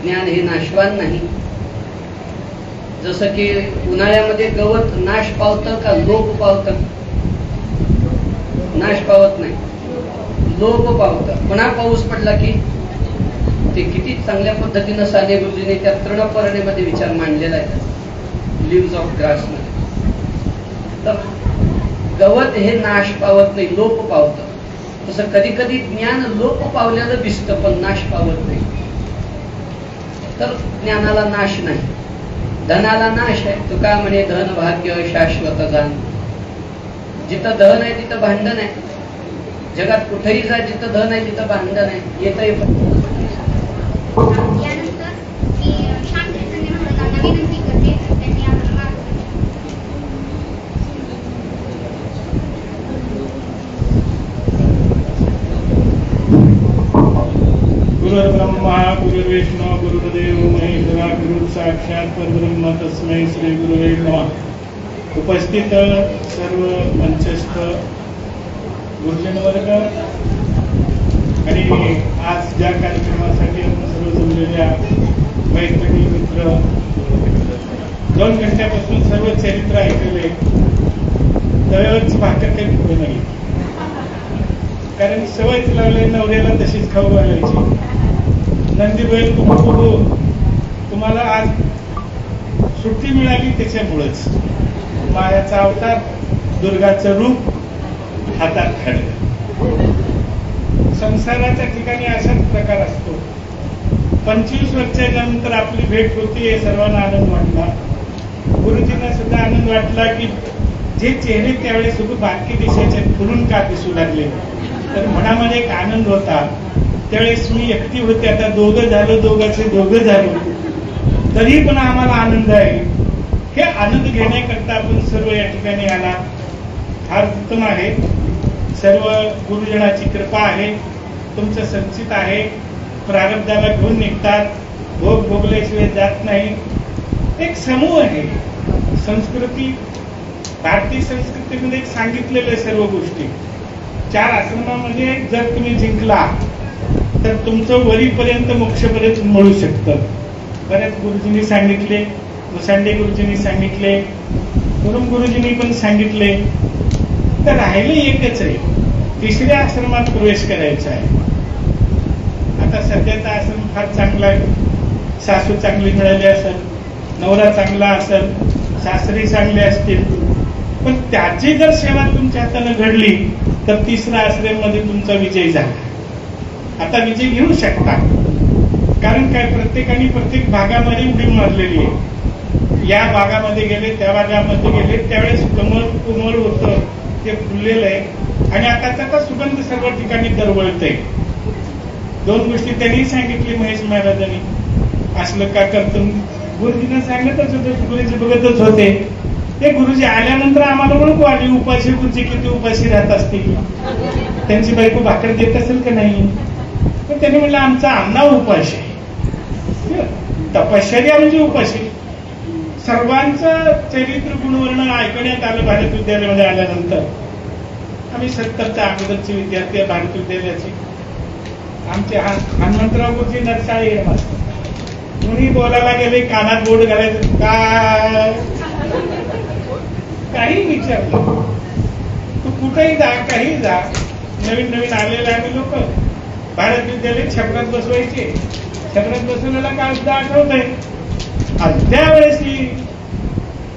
ज्ञान हे नाशवान नाही. जसं की उन्हाळ्यामध्ये गवत नाश पावतं का लोप पावतं? नाश पावत नाही, लोप पावतं. पुन्हा पाऊस पडला की ते किती चांगल्या पद्धतीनं साने गुरुजीने त्या तृणपर्णेमध्ये विचार मांडलेला आहे, लिव्स ऑफ ग्रास मध्ये. तर गवत हे नाश पावत नाही, लोप पावतं. तसं कधी कधी ज्ञान लोप पावलेलं दिसतं पण नाश पावत नाही. तर ज्ञानाला नाश नाही, धनाला नाश आहे. तुका म्हणे धन भाग्य शाश्वत जाण. जिथं धन आहे तिथं भांडण आहे. जगात कुठेही जा, जिथं धन आहे तिथं भांडण आहे. येतंय यानंतर मी श्याम चैतन्य महाराजांना विनंती करते, त्यांनी आम्हाला मार्गदर्शन. गुरुर्ब्रह्मा गुरुर्विष्णू गुरुर्देव महेश्वरा गुरु साक्षात परब्रह्म तस्मै श्री गुरुवे नमः. उपस्थित सर्व मंचस्थ गुरुजन वर्ग आणि आज ज्या कार्यक्रमासाठी आपण सर्व जमलेल्या मैत्रिणी मित्र, 2 घंट्यापासून सर्व चरित्र ऐकले, त्यावेळेस भाकर काही पुढे नाही. कारण सवयच लागली नवऱ्याला तशीच खाऊ घालायची. नंदी बैल तुम्हाला आज सुट्टी मिळाली त्याच्यामुळेच. मायाचा अवतार, दुर्गाचं रूप, हातात खडग. संसाराच्या ठिकाणी असाच प्रकार असतो. 25 वर्षाच्या नंतर आपली भेट होती, हे सर्वांना आनंद वाटला. गुरुजींना सुद्धा आनंद वाटला की जे चेहरे त्यावेळेस खूप बारके दिसायचे फुलून का दिसू लागले. तर मनामध्ये एक आनंद होता. त्यावेळेस मी एकटी होते, आता दोघं झालो, दोघांचे दोघं झालो, तरी पण आम्हाला आनंद आहे. हे आनंद घेण्याकरता आपण सर्व या ठिकाणी आला, फार उत्तम आहे. सर्व गुरुजनाची कृपा आहे, तुमचं संचित आहे. प्रारब्धाला घेऊन निघतात, भोग भोगल्याशिवाय जात नाही. एक समूह आहे. संस्कृती, भारतीय संस्कृतीमध्ये सांगितलेल्या सर्व गोष्टी 4 आश्रमामध्ये जर तुम्ही जिंकला तर तुमचं वरीपर्यंत मोक्षपर्यंत मिळू शकतं. बऱ्याच गुरुजींनी सांगितले, मुसांडे गुरुजींनी सांगितले, गुरुजींनी पण सांगितले. तर राहिलं एकच आहे, 3ऱ्या आश्रमात प्रवेश करायचा आहे. आता सध्याचा आश्रम फार चांगला आहे. सासू चांगली मिळाली असेल, नवरा चांगला असेल, सासरी चांगले असतील, पण त्याची जर सेवा तुमच्या हाताने घडली तर 3ऱ्या आश्रममध्ये तुमचा विजय झाला. आता विजय घेऊ शकता, कारण काय, प्रत्येकाने प्रत्येक भागामध्ये उडी मारलेली आहे. या भागामध्ये गेले, त्या भागामध्ये गेले, त्यावेळेस कोमल होतं, ते फुललेलं आहे. आणि आता त्याचा सुगंध सर्व ठिकाणी दरवळतंय. 2 गोष्टी त्यांनी सांगितली महेश महाराजांनी. असलं का करतो, गुरुजींना सांगतच होते, गुरुजी बघतच होते. ते गुरुजी आल्यानंतर आम्हाला ओळखू आली, उपाशी गुरुजी किती उपाशी राहत असतील, त्यांची बायको भाकर देत असेल का नाही. पण त्यांनी म्हटलं आमचा अण्णा उपाशी, तपश्चर्या म्हणजे उपाशी. सर्वांचं चरित्र गुणवर्ण ऐकण्यात आलं भारत विद्यालयामध्ये आल्यानंतर. आम्ही 70च्या अगोदरचे विद्यार्थी आहे भारत विद्यालयाचे. आमचे हनुमंतराव गुरुजी नरसाळे कोणी बोलायला गेले, कानात बोट घालायचं, काय काही विचारलं, तू कुठेही जा, काही जा. नवीन नवीन आलेले आम्ही लोक भारत विद्यालय छपरात बसवायचे. छपरात बसवलेला काळ सुद्धा आठवत आहे. त्यावेळेस ही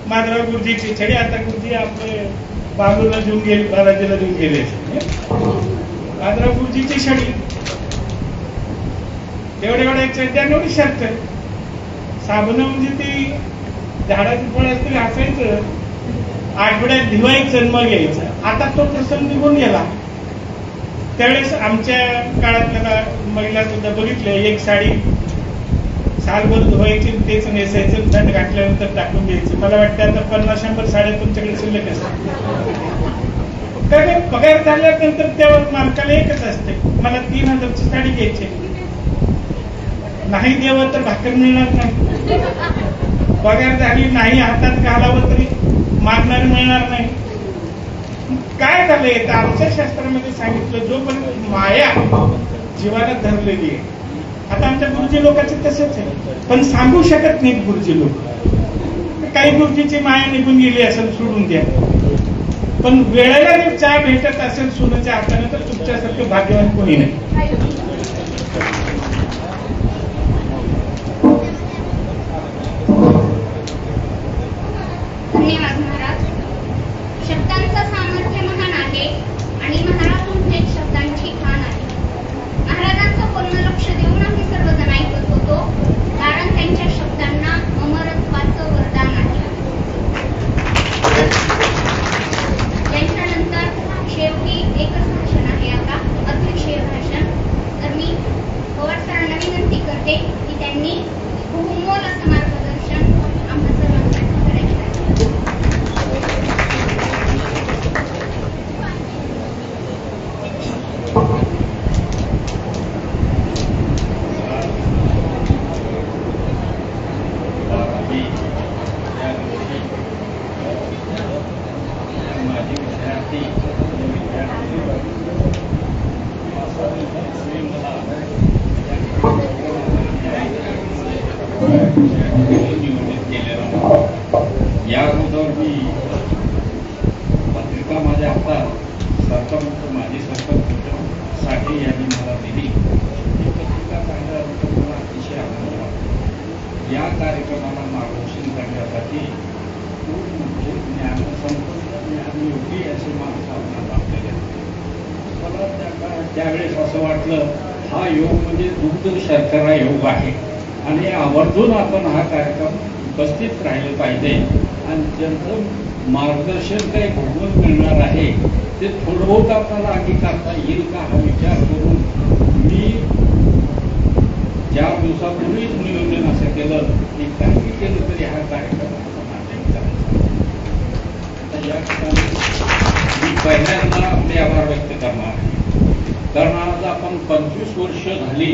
माधवराव गुरुजीची छडी, आता गुरुजी आपले बाबूला देऊन गेले, बालाजीला देऊन गेले. माधवराव गुरुजीची छडी, एवढ्या चैत्याने शर्ट, साबण म्हणजे ती झाडाची फळ असते, असायचं, आठवड्यात धिवायचं मग यायचं. आता तो प्रसंग निघून गेला. त्यावेळेस आमच्या काळातल्या महिला सुद्धा बघितले, एक साडी सालभर धुवायची, तेच नेसायचं, थंड घातल्यानंतर टाकून द्यायचं. मला वाटतं आता 50-100 साड्या तुमच्याकडे शिल्लक असतात. कारण पगार झाल्यानंतर त्यावर मालकाला एकच असते, मला 3000ची साडी घ्यायची, नाही द्यावं तर भाकर मिळणार नाही. पगार झाली नाही, हातात घालावं तरी मागणार मिळणार नाही. काय झालंय, तर आमच्या शास्त्रामध्ये सांगितलं, जोपर्यंत माया जीवाला धरलेली आहे. आता आमच्या गुरुजी लोकांचे तसेच आहे, पण सांगू शकत नाहीत गुरुजी लोक. काही गुरुजीची माया निघून गेली असेल, सोडून द्या. पण वेळेला जर चहा भेटत असेल सोन्याच्या हाताने, तर तुमच्यासारखं भाग्यवान कोणी नाही. धन्यवाद महाराज. शब्दांचं सामर्थ्य महान आहे आणि महाराज थेट शब्दांची खाण आहे. महाराजांचं पूर्ण लक्ष देऊन आम्ही सर्वजण ऐकत होतो, कारण त्यांच्या शब्दांना अमरत्वाचं वरदान आहे. त्यांच्यानंतर शेवटी एकच भाषण आहे, आता अध्यक्षीय भाषण. तर मी पवार सरांना विनंती करते की त्यांनी बहुमोल असं मार्गदर्शन आम्हा सर्वांसाठी करायचे आहे. या अगोदर मी पत्रिका माझ्या हातात सरपंच, माजी सरपंच साठी यांनी मला दिली. ही पत्रिका पाहिल्यानंतर मला अतिशय आनंद वाटला. या कार्यक्रमाला मार्गदर्शन करण्यासाठी खूप मोठे ज्ञानसंपन्न ज्ञानयोगी असे माणसं आपल्याला आपल्याला. मला त्यावेळेस असं वाटलं हा योग म्हणजे दुग्ध शर्करा योग आहे आणि आवर्जून आपण हा कार्यक्रम उपस्थित राहिलं पाहिजे आणि ज्यांचं मार्गदर्शन काही भोगून मिळणार आहे ते थोडं बहुत आपल्याला अंगीकारता येईल का हा विचार करून मी 4 दिवसापूर्वीच नियोजन असं केलं की काही केलं तरी हा कार्यक्रम आपण अटेंड करायचा. आता या ठिकाणी मी पहिल्यांदा आपले आभार व्यक्त करणार आहे, कारण आज आपण 25 वर्ष झाली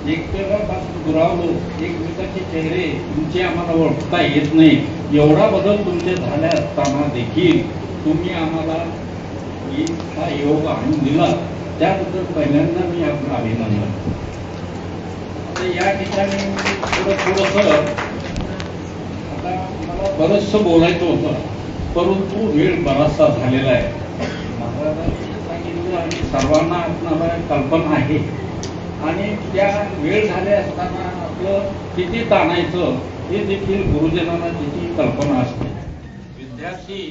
एकमेकांपासून दुरावलो, एकमेकांचे चेहरे तुमचे आम्हाला ओळखता येत नाही, एवढा बदल तुमचे झाले असताना देखील तुम्ही आम्हाला हा योग आणून दिला, त्याबद्दल पहिल्यांदा मी आपलं अभिनंदन. आता या ठिकाणी थोडंसं आता मला बरंचसं बोलायचं होतं, परंतु वेळ बराचसा झालेला आहे. महाराजांनी सांगितलं आणि सर्वांना आपणाला कल्पना आहे आणि त्या वेळ झाले असताना आपलं किती ताणायचं हे देखील गुरुजनांना त्याची कल्पना असते. विद्यार्थी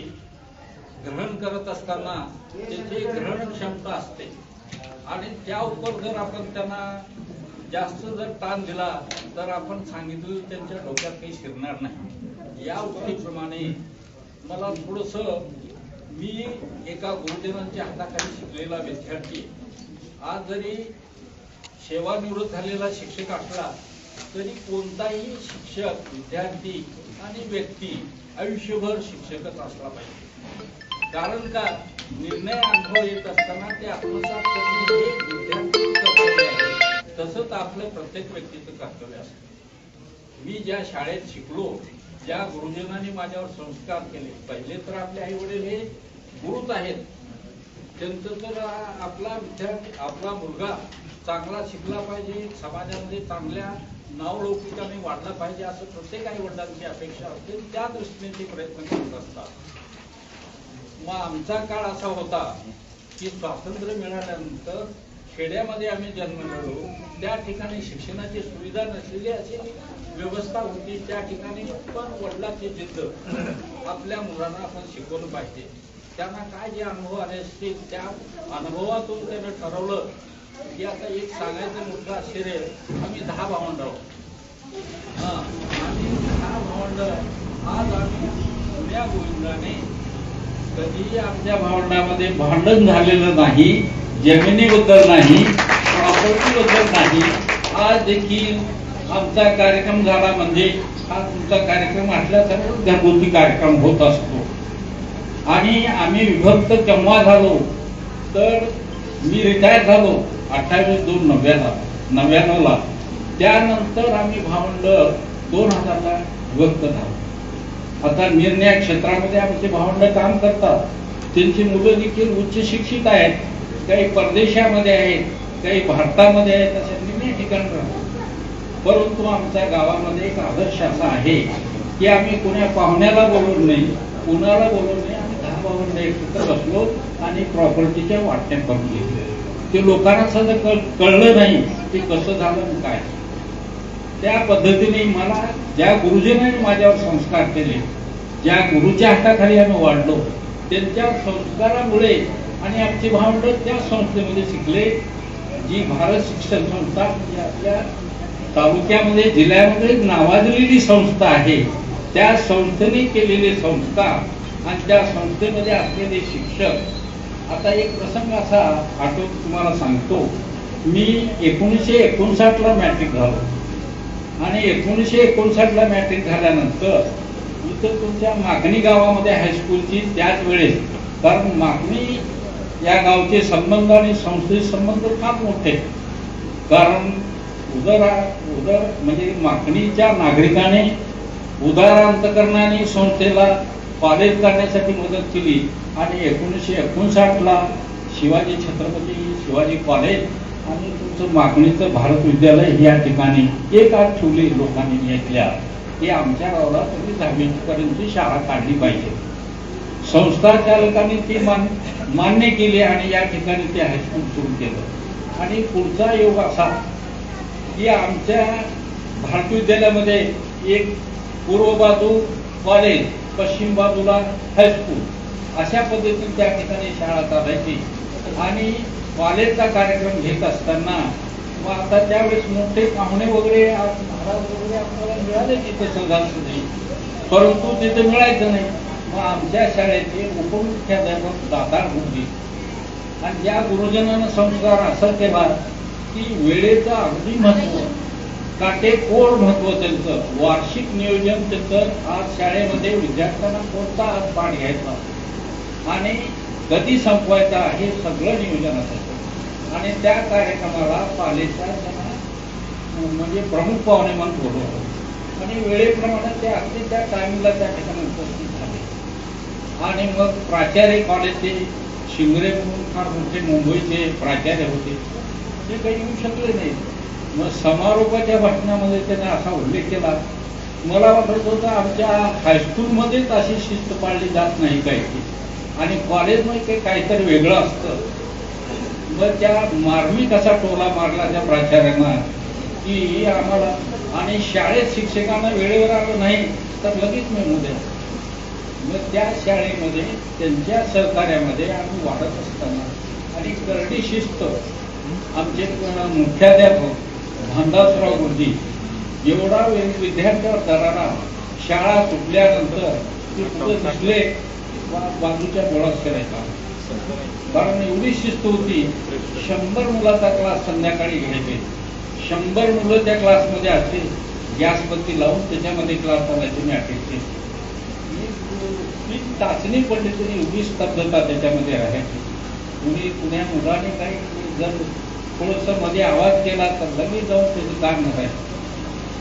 ग्रहण करत असताना त्याची ग्रहण क्षमता असते आणि त्या उपर जर आपण त्यांना जास्त जर ताण दिला तर आपण सांगितलं त्यांच्या डोक्यात काही शिरणार नाही. या उक्तीप्रमाणे मला थोडंसं मी एका गुरुजनांच्या हाताखाली शिकलेला विद्यार्थी, आज जरी सेवानिवृत्त झालेला शिक्षक असला तरी कोणताही शिक्षक विद्यार्थी आणि व्यक्ती आयुष्यभर शिक्षकच असला पाहिजे. कारण का निर्णय अनुभव येत असताना ते आत्मसात करणे हे विद्यार्थ्याचं कर्तव्य आहे, तसंच आपलं प्रत्येक व्यक्तीचं कर्तव्य असतं. मी ज्या शाळेत शिकलो, ज्या गुरुजनांनी माझ्यावर संस्कार केले, पहिले तर आपले आई वडील हे गुरुच आहेत. त्यांचं तर आपला विद्यार्थी आपला मुलगा चांगला शिकला पाहिजे, समाजामध्ये चांगल्या नावलौकिकाने वाढला पाहिजे असं प्रत्येक आई वडिलांची अपेक्षा असते, त्या दृष्टीने ते प्रयत्न करत असतात. मग आमचा काळ असा होता की स्वातंत्र्य मिळाल्यानंतर खेड्यामध्ये आम्ही जन्मलेलो, त्या ठिकाणी शिक्षणाची सुविधा नसलेली अशी व्यवस्था होती. त्या ठिकाणी पण वडिलांची जिद्द आपल्या मुलांना आपण शिकवलं पाहिजे. त्यांना काय जे अनुभव आले असतील त्या अनुभवातून त्यानं ठरवलं की आता एक सांगायचं मोठं आश्चर्य, आम्ही 10 भावंड आहोत. आम्ही 10 भावंड. आज आम्ही पुण्या गोविंदाने कधीही आमच्या भावंडामध्ये भांडण झालेलं नाही, जमिनीबद्दल नाही, प्रॉपर्टीबद्दल नाही. आज देखील आमचा कार्यक्रम झाला म्हणजे हा तुमचा कार्यक्रम असल्यासारखं घरगुती कार्यक्रम होत असतो. आणि आम्ही विभक्त केव्हा झालो तर मी रिटायर झालो 28/2/99ला. त्यानंतर आम्ही भावंड 2000ला विभक्त झालो. आता निर्णय क्षेत्रामध्ये आमचे भावंड काम करतात, त्यांची मुलं देखील उच्च शिक्षित आहेत, काही परदेशामध्ये आहेत, काही भारतामध्ये आहेत, अशा निर्णय ठिकाणी राहतात. परंतु आमच्या गावामध्ये एक आदर्श असा आहे की आम्ही कोण्या पाहुण्याला बोलवून नाही, कुणाला बोलवून नाही, आम्ही 10 भावंड एकत्र बसलो आणि प्रॉपर्टीच्या वाटण्या करून घेतल्या. ते लोकांना सध्या कळलं नाही की कसं झालं काय. त्या पद्धतीने मला ज्या गुरुजनांनी माझ्यावर संस्कार केले, ज्या गुरुच्या हाताखाली आम्ही वाढलो, त्यांच्या संस्कारामुळे आणि आमची भावंड त्या संस्थेमध्ये शिकले, जी भारत शिक्षण संस्था जी आपल्या तालुक्यामध्ये जिल्ह्यामध्ये नावाजलेली संस्था आहे. त्या संस्थेने केलेले संस्कार आणि त्या संस्थेमध्ये असलेले शिक्षक. आता एक प्रसंग असा आठवत तुम्हाला सांगतो. मी 1959ला मॅट्रिक झालो आणि 1959ला मॅट्रिक झाल्यानंतर इथं तुमच्या मागणी गावामध्ये हायस्कूलची त्याच वेळेस, कारण मागणी या गावचे संबंध आणि संस्थेचे संबंध फार मोठे, कारण उदर म्हणजे मागणीच्या नागरिकाने उदार अंतकरणाने संस्थेला कॉलेज करण्यासाठी मदत केली आणि 1959ला शिवाजी छत्रपती शिवाजी कॉलेज आणि तुमचं मागणीचं भारत विद्यालय या ठिकाणी एक आठ ठेवली लोकांनी घेतल्या की आमच्या गावाला तुम्ही 10वी पर्यंतची शाळा काढली पाहिजे. संस्था चालकांनी ती मान्य केली आणि या ठिकाणी ते हायस्कूल सुरू केलं. आणि पुढचा योग असा की आमच्या भारत विद्यालयामध्ये एक पूर्व बाजू कॉलेज पश्चिम बाजूला हायस्कूल, अशा पद्धतीने त्या ठिकाणी शाळा चालायची. आणि कॉलेजचा कार्यक्रम घेत असताना मग आता त्यावेळेस मोठे पाहुणे वगैरे महाराज वगैरे आपल्याला मिळाले तिथे सहजासहजी, परंतु तिथे मिळायचं नाही. मग आमच्या शाळेचे उपमुख्याध्यापक दातार गुरुजी आणि ज्या गुरुजनांना संस्कार असा केला की वेळेचं अगदी महत्व, काटेकोर महत्व त्यांचं, वार्षिक नियोजन त्यांचं. आज शाळेमध्ये विद्यार्थ्यांना कोणता आज पाठ घ्यायचा आणि कधी संपवायचा हे सगळं नियोजन असायचं. आणि त्या कार्यक्रमाला पालेच्या म्हणजे प्रमुख पाहुणे म्हणून बोलवलं आणि वेळेप्रमाणे ते अगदी त्या टायमिंगला त्या ठिकाणी उपस्थित झाले. आणि मग प्राचार्य कॉलेजचे शिंगरे म्हणून फार मोठे मुंबईचे प्राचार्य होते, ते काही येऊ शकले नाही. मग समारोपाच्या भाषणामध्ये त्याने असा उल्लेख केला, मला वाटत होतं आमच्या हायस्कूलमध्येच अशी शिस्त पाळली जात नाही काही, आणि कॉलेजमध्ये काहीतरी वेगळं असतं. मग त्या मार्मिक असा टोला मारला त्या प्राचार्यांना की आम्हाला, आणि शाळेत शिक्षकांना वेळेवर आलं नाही तर लगेच मेमू द्या. मग त्या शाळेमध्ये त्यांच्या सहकार्यामध्ये आम्ही वाढत असताना आणि करडी शिस्त आमचे मुख्याध्यापक भानदासराव गुरुजी एवढा विद्यार्थ्यावर दरारा, शाळा सुटल्यानंतर ते पुढे दिसले बाजूच्या डोळ्यात करायचा, कारण एवढी शिस्त होती. 100 मुलाचा क्लास संध्याकाळी घ्यायचे, 100 मुलं त्या क्लासमध्ये असते, गॅसबत्ती लावून त्याच्यामध्ये क्लास चालायचे. मी आठवते ती चाचणी पडली तरी एवढी स्तब्धता त्याच्यामध्ये राहायची. कुण्या मुलाने काही जर थोडंसं मध्ये आवाज केला तर लगेच जाऊन त्याचं काम नसायचं.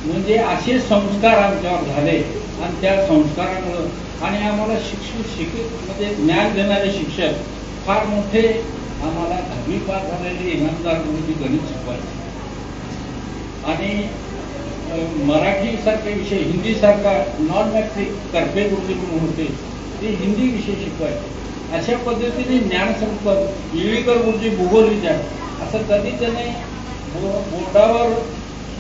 म्हणजे असे संस्कार आमच्यावर झाले आणि त्या संस्कारामुळं आणि आम्हाला शिक्षित म्हणजे ज्ञान देणारे शिक्षक फार मोठे. आम्हाला 10वी पास झालेले इनामदार गुरुजी गणित शिकवायचे आणि मराठी सारखे विषय, हिंदी सारखा नॉन मॅट्रिक करपे गुरुजी म्हणून होते, ते हिंदी विषय शिकवायचे. अशा पद्धतीने ज्ञानसंपद येळीकर गुरुजी भूगोल विचार, असं कधी त्याने बोर्डावर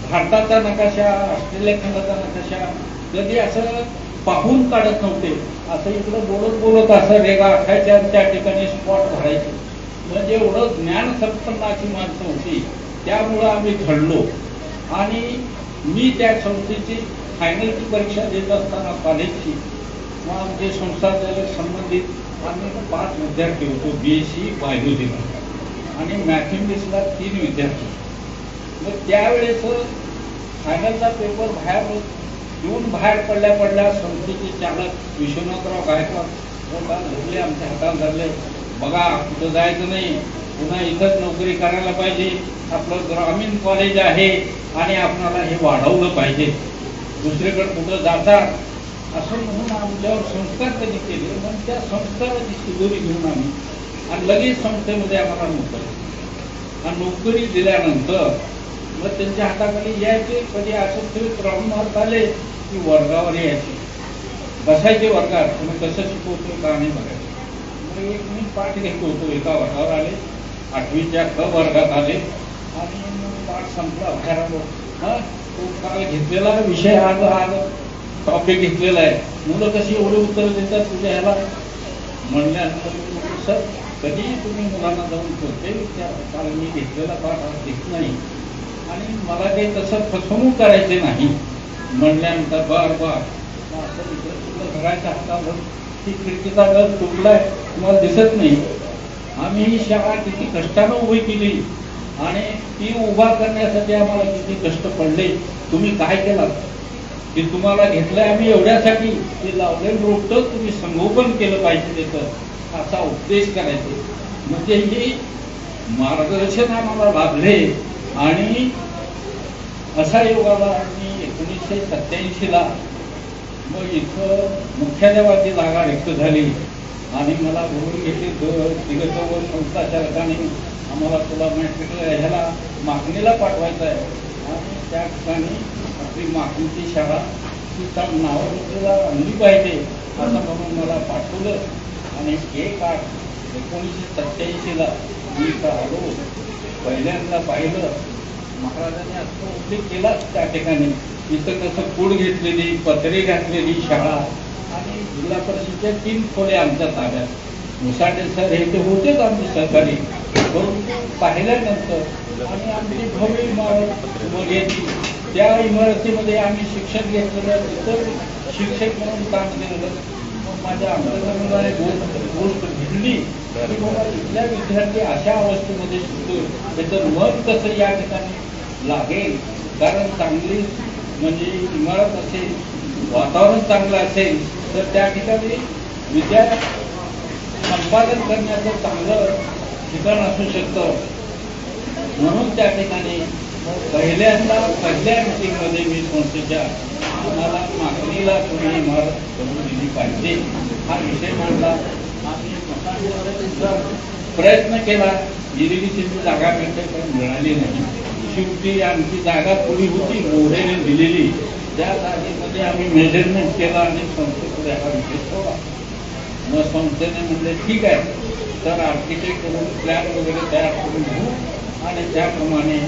भारताचा नकाशा, ऑस्ट्रेलिया खंडाचा नकाशा कधी असं पाहून काढत नव्हते. असं इकडं बोलत असं रेगा आखायच्या, त्या ठिकाणी स्पॉट भरायचे. म्हणजे एवढं ज्ञान संपन्नाची माणसं होती, त्यामुळं आम्ही घडलो. आणि मी त्या संस्थेची फायनलची परीक्षा देत असताना कॉलेजची, मग आमचे संस्थाचालक संबंधित आम्ही 5 विद्यार्थी होतो, BSc बायोलॉजीला आणि मॅथमॅटिक्सला 3 विद्यार्थी. मग त्यावेळेस फायनलचा पेपर बाहेर पडल्या संस्थेचे चालक विश्वनाथराव गायकवाड धरले, आमच्या हातात धरले, बघा कुठं जायचं नाही, पुन्हा इथंच नोकरी करायला पाहिजे, आपलं ग्रामीण कॉलेज आहे आणि आपल्याला हे वाढवलं पाहिजे, दुसरीकडे कुठं जातात असं म्हणून आमच्यावर संस्कार त्यांनी केले. मग त्या संस्काराची शिदोरी घेऊन आम्ही आणि लगेच संस्थेमध्ये आम्हाला नोकरी दिल्यानंतर मग त्यांच्या हाताखाली यायचे. कधी असं ते क्रमांक आले की वर्गावर यायचे, बसायचे वर्गात, तुम्ही कसं शिकवतो का नाही बघायचं. मग एक मी पाठ घेत होतो, एका वर्गावर आले, 8वीच्या क वर्गात आले आणि पाठ संपला बाहेर. तो काल घेतलेला विषय आज टॉपिक घेतलेला आहे, मुलं कशी एवढे उत्तर देतात तुझ्या ह्याला म्हणल्यानंतर सर कधीही तुम्ही मुलांना जाऊन करते काल मी घेतलेला पाठ आज घेत नाही आणि मला काही तसं फसवणूक करायचे नाही म्हणल्यानंतर बर असं इकडे तुला घराच्या हातावर ती खिडकीचा घर तुटलाय तुम्हाला दिसत नाही. आम्ही ही शाळा किती कष्टानं उभी केली आणि ती उभा करण्यासाठी आम्हाला किती कष्ट पडले. तुम्ही काय केलात ते तुम्हाला घेतलंय आम्ही एवढ्यासाठी, ते लावलेलं रोपटं तुम्ही संगोपन केलं पाहिजे त्याचं, असा उपदेश करायचे. म्हणजे हे मार्गदर्शन आम्हाला लाभले. आणि असा योगाला मी 1987ला मग इथं मुख्याध्यापकाची जागा रिक्त झाली आणि मला बोलून घेतले तिघं संस्थाचालकाने, आम्हाला तुला मॅट्रिकला ह्याला मागणीला पाठवायचं आहे आणि त्या ठिकाणी आपली मागणीची शाळा तिचा नावाला आणली पाहिजे असं म्हणून मला पाठवलं. आणि 1987ला मी इथं आलो, पहिल्यांदा पाहिलं महाराजांनी असं उल्लेख केला त्या ठिकाणी, इथं कसं कूड घेतलेली, पत्रे घातलेली शाळा आणि जिल्हा परिषदेच्या 3 खोल्या आमच्या ताब्यात. मुसाटे सर हे ते होतेच आमचे सहकारी, परंतु पाहिल्यानंतर आणि आमची भव्य इमारत उभारली. त्या इमारतीमध्ये आम्ही शिक्षण घेतलेलं, इतर शिक्षक म्हणून काम केलेलं. मग माझ्या अंतर्गताने गोष्ट घडली की बाबा इथल्या विद्यार्थी अशा अवस्थेमध्ये शिकतो, त्याचं मन कसं या ठिकाणी लागेल. कारण चांगली म्हणजे इमारत असेल, वातावरण चांगलं असेल तर त्या ठिकाणी विद्या संपादन करण्याचं चांगलं ठिकाण असू शकतं. म्हणून त्या ठिकाणी पहिल्या मीटिंगमध्ये मी संस्थेच्या आम्हाला मागणीला तुम्ही इमारत करून दिली पाहिजे हा विषय मांडला. आम्ही प्रयत्न केला, दिलेली तिथे जागा मिळते पण मिळाली नाही. शेवटी आमची जागा थोडी होती मोढेने दिलेली, त्या जागेमध्ये आम्ही मेजरमेंट केला आणि संस्थेकडे हा विषय ठेवला. मग संस्थेने म्हणले ठीक आहे, तर आर्किटेक्ट करून प्लॅन वगैरे तयार करून घेऊ आणि त्याप्रमाणे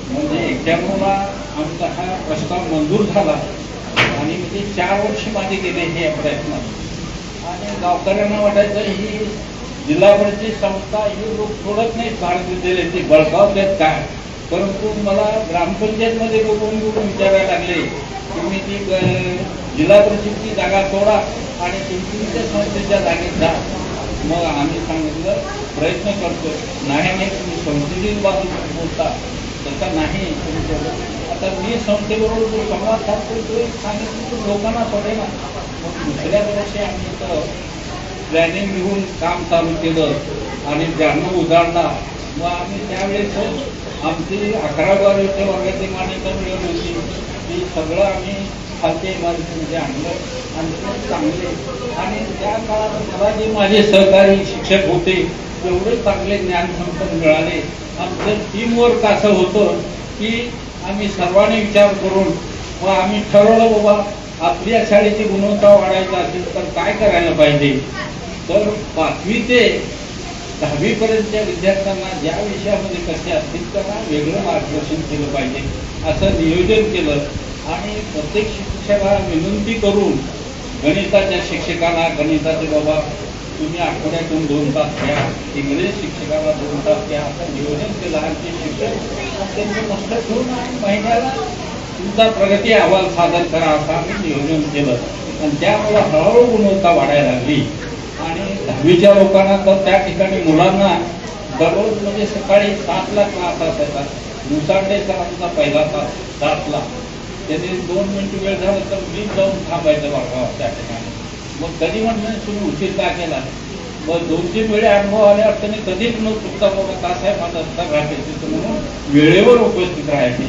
म्हणजे 91ला आमचा हा प्रस्ताव मंजूर झाला आणि म्हणजे 4 वर्ष माझे गेले हे प्रयत्नात. आणि गावकऱ्यांना वाटायचं ही जिल्हा परिषद संस्था ही लोक सोडत नाहीत भारत विद्यालयाची, बळकावतात काय. परंतु मला ग्रामपंचायतमध्ये बोलून विचारायला लागले तुम्ही ती जिल्हा परिषदची जागा सोडा आणि तुमच्या संस्थेच्या जागेत जा. मग आम्ही सांगितलं प्रयत्न करतो. नाही तुम्ही संस्थेची बाजू बोलता, तसं नाही. आता मी संस्थेबरोबर संवाद साधतो, सांगितलं लोकांना सोडे ना. मग दुसऱ्या वर्षी आम्ही इथं प्लॅनिंग घेऊन काम चालू केलं आणि ज्यांना उजाडला. मग आम्ही त्यावेळेस आमची 11-12 वर्गाची मान्यता मिळवली होती, ती सगळं आम्ही खालच्या इमारतीमध्ये आणलं आणि चांगले. आणि त्या काळात मला जे माझे सहकारी शिक्षक होते तेवढे चांगले ज्ञानसंपन्न मिळाले. आमचं टीमवर्क असं होतं की आम्ही सर्वांनी विचार करून मग आम्ही ठरवलं बाबा आपल्या शाळेची गुणवत्ता वाढायची असेल तर काय करायला पाहिजे. तर 5वी ते 10वी पर्यंतच्या विद्यार्थ्यांना ज्या विषयामध्ये कसे असतील त्यांना वेगळं मार्गदर्शन केलं पाहिजे असं नियोजन केलं. आणि प्रत्येक शिक्षकाला विनंती करून गणिताच्या शिक्षकाला गणिताचे बाबा तुम्ही आठवड्यातून 2 तास घ्या, इंग्रजी शिक्षकाला 2 तास घ्या असं नियोजन केलं. आणि ते शिक्षक त्यांचे मस्त ठेवून महिन्याला तुमचा प्रगती अहवाल सादर करा असं आम्ही नियोजन केलं. आणि त्यामुळे हळूहळू गुणवत्ता वाढायला लागली. आणि 10वीच्या लोकांना तर त्या ठिकाणी मुलांना दररोज म्हणजे सकाळी 7ला क्लास असायचा. मुसाटे सरांचा पहिला तास 7ला, त्यांनी 2 मिनिट वेळ झाला तर मी जाऊन थांबायचं बघा त्या ठिकाणी. मग कधी म्हणून तुम्ही उशीर का केला. मग 2-3 वेळे अनुभव आल्यावर त्यांनी कधीच न चुकता बाबा का साहेब माझा रस्ता घाटायचे म्हणून वेळेवर उपस्थित राहायचे.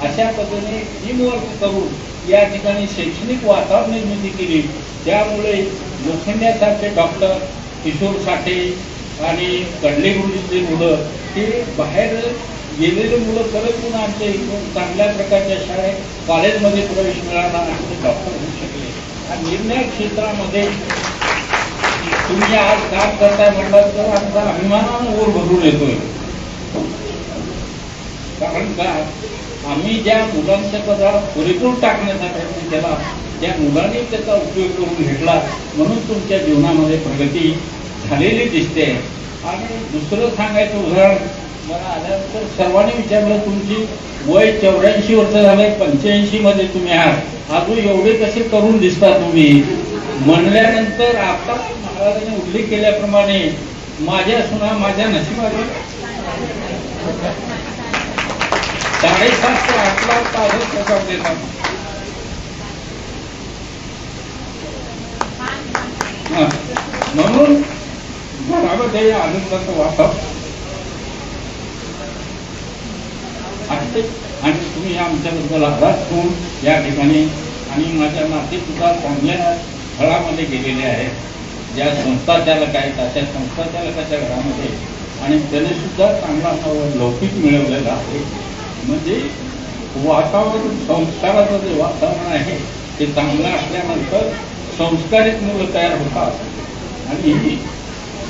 अशा पद्धतीने टीमवर्क करून या ठिकाणी शैक्षणिक वातावरण निर्मिती केली. त्यामुळे लोखंड्यासारखे डॉक्टर किशोर साठे आणि कडले गुरुजीचे मुलं हे बाहेर गेलेले मुलं परत पुन्हा आमच्या इकडून चांगल्या प्रकारच्या शाळेत कॉलेजमध्ये प्रवेश मिळाला आणि ते डॉक्टर होऊ शकले. आणि निर्णय क्षेत्रामध्ये तुम्ही आज काम करताय म्हटलं तर आमचा अभिमानानं वर भरून येतोय. कारण का आम्ही ज्या मुलांच्या पदाला पुरेपूर टाकण्याचा प्रयत्न केला त्या मुलांनी त्याचा उपयोग करून घेतला म्हणून तुमच्या जीवनामध्ये प्रगती झालेली दिसते. आणि दुसरं सांगायचं उदाहरण मला आल्यानंतर सर्वांनी विचारलं तुमची वय 84 वर्ष झालंय, 85 मध्ये तुम्ही आहात, अजून एवढे कसे करून दिसता तुम्ही म्हणल्यानंतर आता महाराजांनी उल्लेख केल्याप्रमाणे माझ्या सुना माझ्या नशिबाने 7.5 ते 8 लाख तास प्रकार देतात. म्हणून घरामध्ये आनंदाचं वातावरण आणि तुम्ही आमच्याबद्दल आभार ठेवून या ठिकाणी आणि माझ्या नाते सुद्धा चांगल्या घरामध्ये गेलेले आहेत. ज्या संस्था चालक आहेत अशा संस्था चालकाच्या घरामध्ये आणि त्याने सुद्धा चांगला लौकिक मिळवलेला आहे. म्हणजे वातावरण संस्काराचं जे वातावरण आहे ते चांगलं असल्यानंतर संस्कारित मुलं तयार होतात. आणि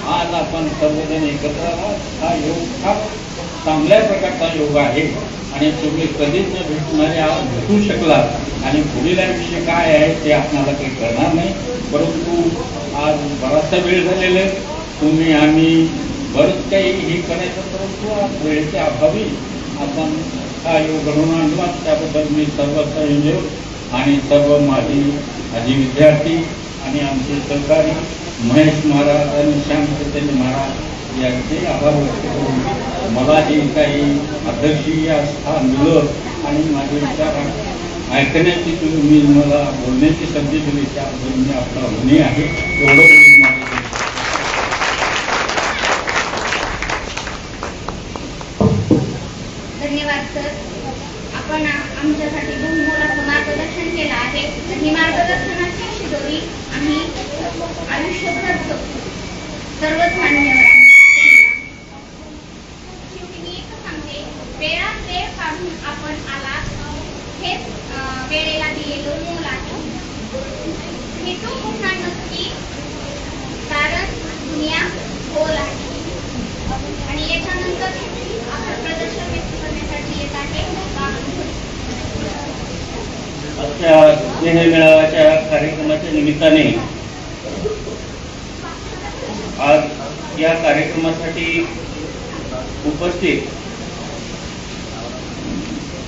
आज आपण सर्वजण एकत्र आहात. हा योग हा चांगल्या प्रकारचा योग आहे आणि तुम्ही कधीच भेटू शकला आणि पुढील आयुष्य काय आहे ते आपल्याला काही कळणार नाही. परंतु आज बराचसा वेळ झालेला आहे. तुम्ही आम्ही बरंच काही हे करायचं, परंतु आज वेळेच्या अभावी आपण हा योग घडवून आणला. त्याबद्दल मी सर्व संयोजक आणि सर्व माजी विद्यार्थी आणि आमचे सहकारी महेश महाराज आणि श्याम चैतन्य महाराज यांचे आभार व्यक्त करून मला जे काही अध्यक्षीय स्थान दिलं आणि माझे विचार ऐकण्याची तुम्ही मला बोलण्याची संधी दिली त्याबद्दल मी आपला ऋणी आहे. एवढं बोलून माझं धन्यवाद सर. आपण आमच्यासाठी बहुमोलाचं मार्गदर्शन केलं आहे. ही मार्गदर्शनाची शिदोरी आम्ही आयुष्यभर सर्वच मान्यवरांनी. शेवटी मी एकच सांगते, वेळात वेळ काढून आपण आलात हेच वेळेला दिलेलं मोल आहे. हे तो होणार नसती, कारण दुनिया गोल आहे. आणि याच्यानंतर आपण प्रदर्शन व्यक्त करण्यासाठी येत आहे आजच्या स्नेह मेळाव्याच्या कार्यक्रमाच्या निमित्ताने आज या कार्यक्रमासाठी उपस्थित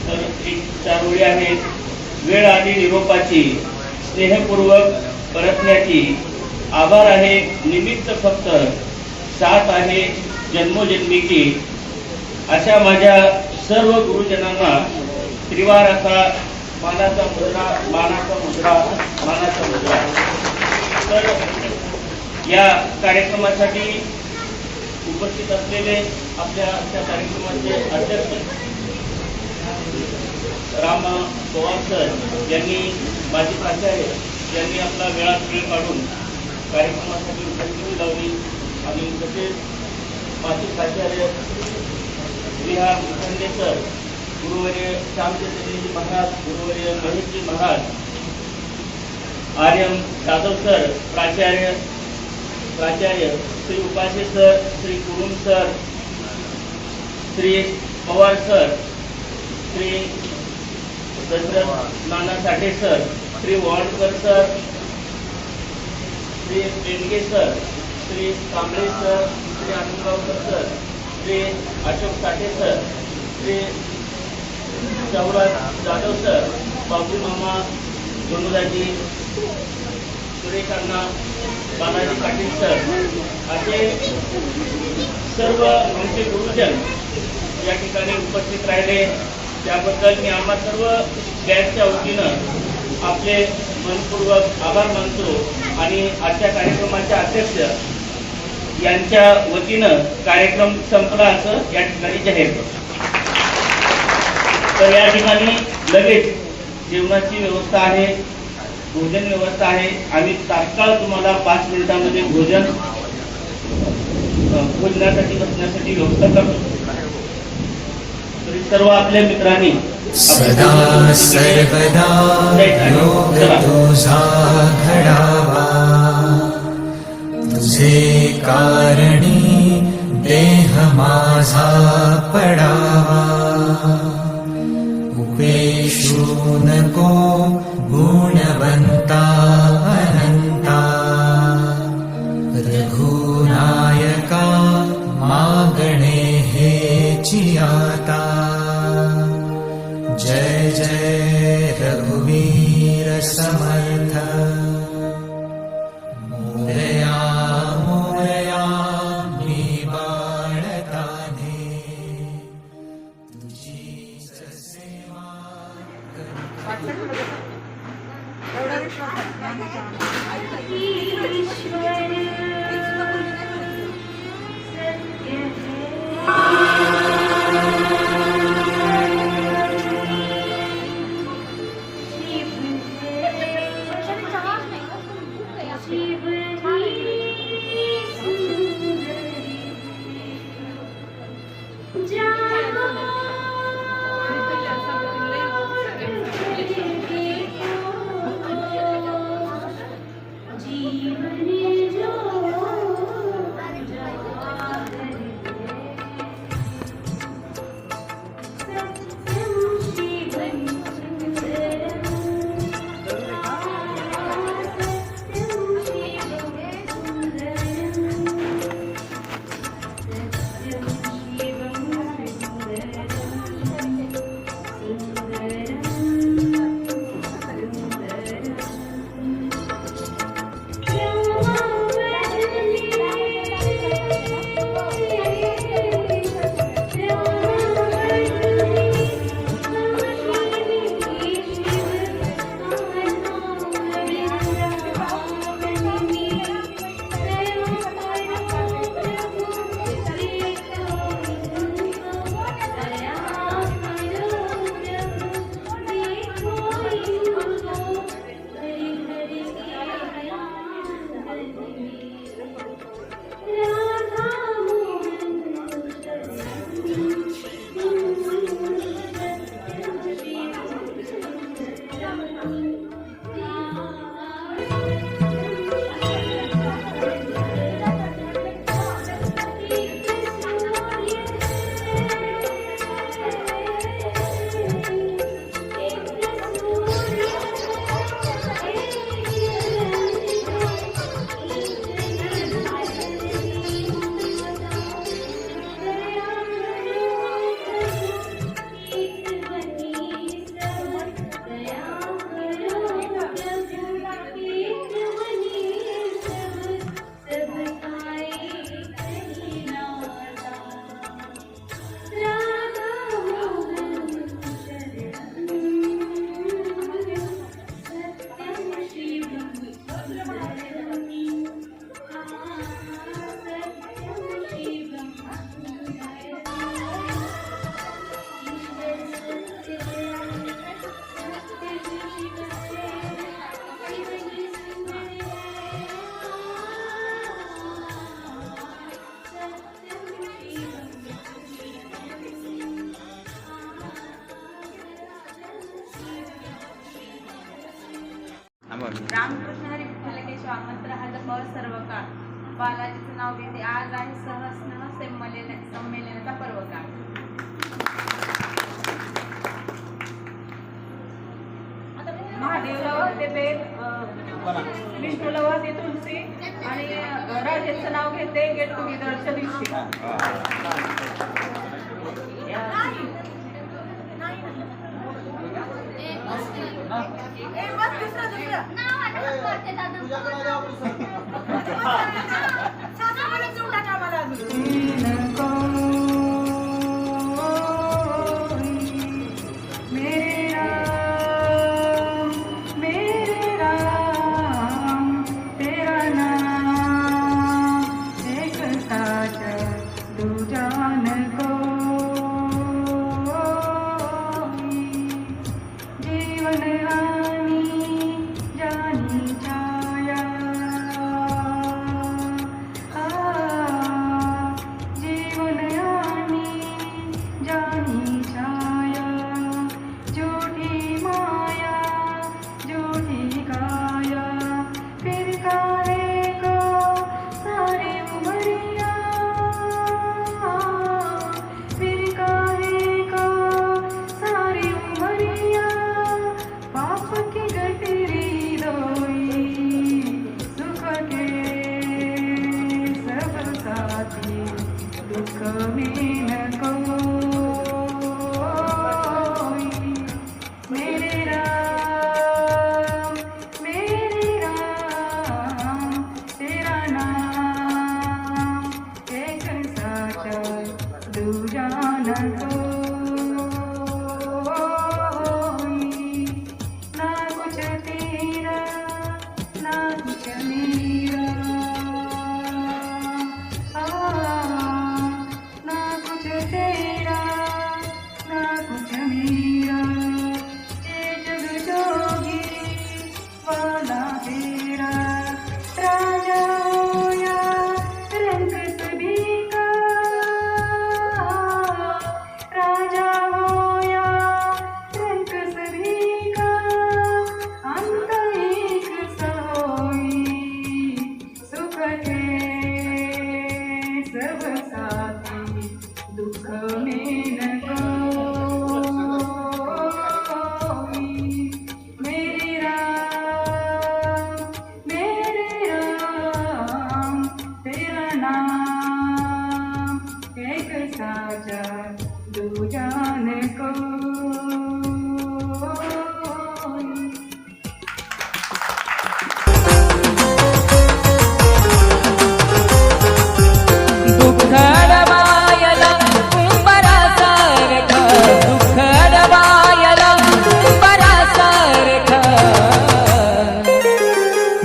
तर एक 4 ओळी आहेत. वेळ आली निरोपाची, स्नेहपूर्वक परतण्याची, आभार आहे निमित्त फक्त, साथ आहे जन्मोजन्मीची. अशा माझ्या सर्व गुरुजनांना त्रिवार असा मानाचा मुद्रा, मानाचा मुद्रा, मानाचा मुद्रा. तर या कार्यक्रमासाठी उपस्थित असलेले आपल्या कार्यक्रमाचे अध्यक्ष राम पवार सर यांनी, माजी प्राचार्य यांनी आपला वेळात वेळ काढून कार्यक्रमासाठी उपस्थिती लावली. आणि तसेच माजी प्राचार्य विहार मुखंडे सर, गुरुवर्य श्यामचंद्रजी महाराज, गुरुवर्य महेशजी महाराज, आर्यम जाधव सर, प्राचार्य Shri Upase sir, Shri Kurum sir, Shri Pawar sir, Shri Dashrath Nana Sathe sir, Shri Wadkar sir, Shri Pendge sir, Shri Kamble sir, Shri Anandgaonkar sir, Shri Ashok Sathe sir, Shri Shauraj Jadhav sir, Babu Mama, Sonuraji, Suresh Anna, Balaji Patil sir, असे सर्व आमचे गुरुजन या ठिकाणी उपस्थित राहिले. त्याबद्दल मी आम्हा सर्व बॅचच्या वतीनं आपले मनपूर्वक आभार मानतो. आणि आजच्या कार्यक्रमाचे अध्यक्ष यांच्या वतीनं कार्यक्रम संपला असं या ठिकाणी जाहीर करतो. तर या ठिकाणी लगेच जेवणाची व्यवस्था आहे, भोजन व्यवस्था आहे. आम्ही तात्काळ तुम्हाला 5 मिनिटांमध्ये भोजनासाठी बसण्यासाठी व्यवस्था करतो. तरी सर्व आपल्या मित्रांनी सदा सर्वदा योग तुझा घडावा, तुझे कारणी देह माझा पडावा. उपेशू नको गुणवंता अनंता, रघुनायका मागणे हेची आता. जय जय रघुवीर समर्थ, मोरया मोरया मी बाळताने, तुझीच सेवा जीवन रामकृष्ण हरी विठ्ठल केशव मंत्र हा जपावा सर्व काळ. बालाजीचं नाव घेते आज आहे सहस्न संमेलनाचा पर्व काळ. महादेवला वाजते बेल, विष्णूला वाजते तुलसी आणि राजेचं नाव घेते गेट टुगेदरच्या दिवशी.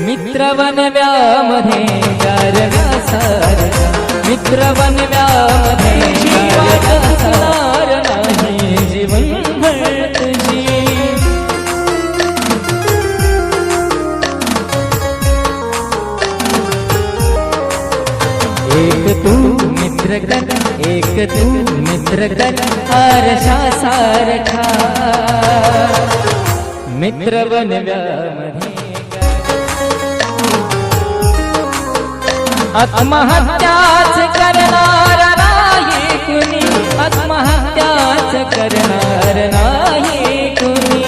मित्रवनव्यामध्ये गारगासारखा, मित्रवनव्यामध्ये गारगासार नाही जीवनभर तुझी. एक तू मित्र कर, एक तू मित्र कर आरशासारखा, मित्रवनव्यामध्ये आत्महत्याच करणार नाही कुणी, आत्महत्याच करणार नाही कुणी.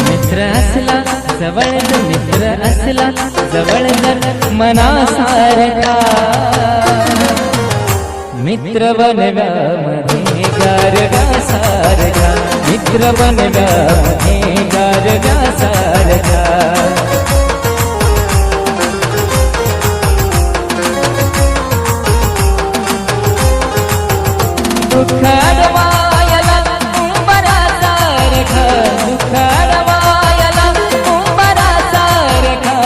मित्र असला जवळ, मित्र असला जवळ जर मनासारखा, मित्रवनव्यामध्ये गारगासारखा, मित्रवनव्यामध्ये गारगासारखा. दुःखाडवायला उंबरासारखा, दुःखाडवायला उंबरासारखा,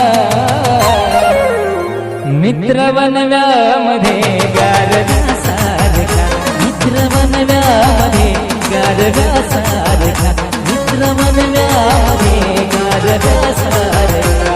मित्रवनव्यामध्ये गारगासारखा, मित्रवनव्यामध्ये गारगासारखा, मित्रवनव्यामध्ये गारगासारखा.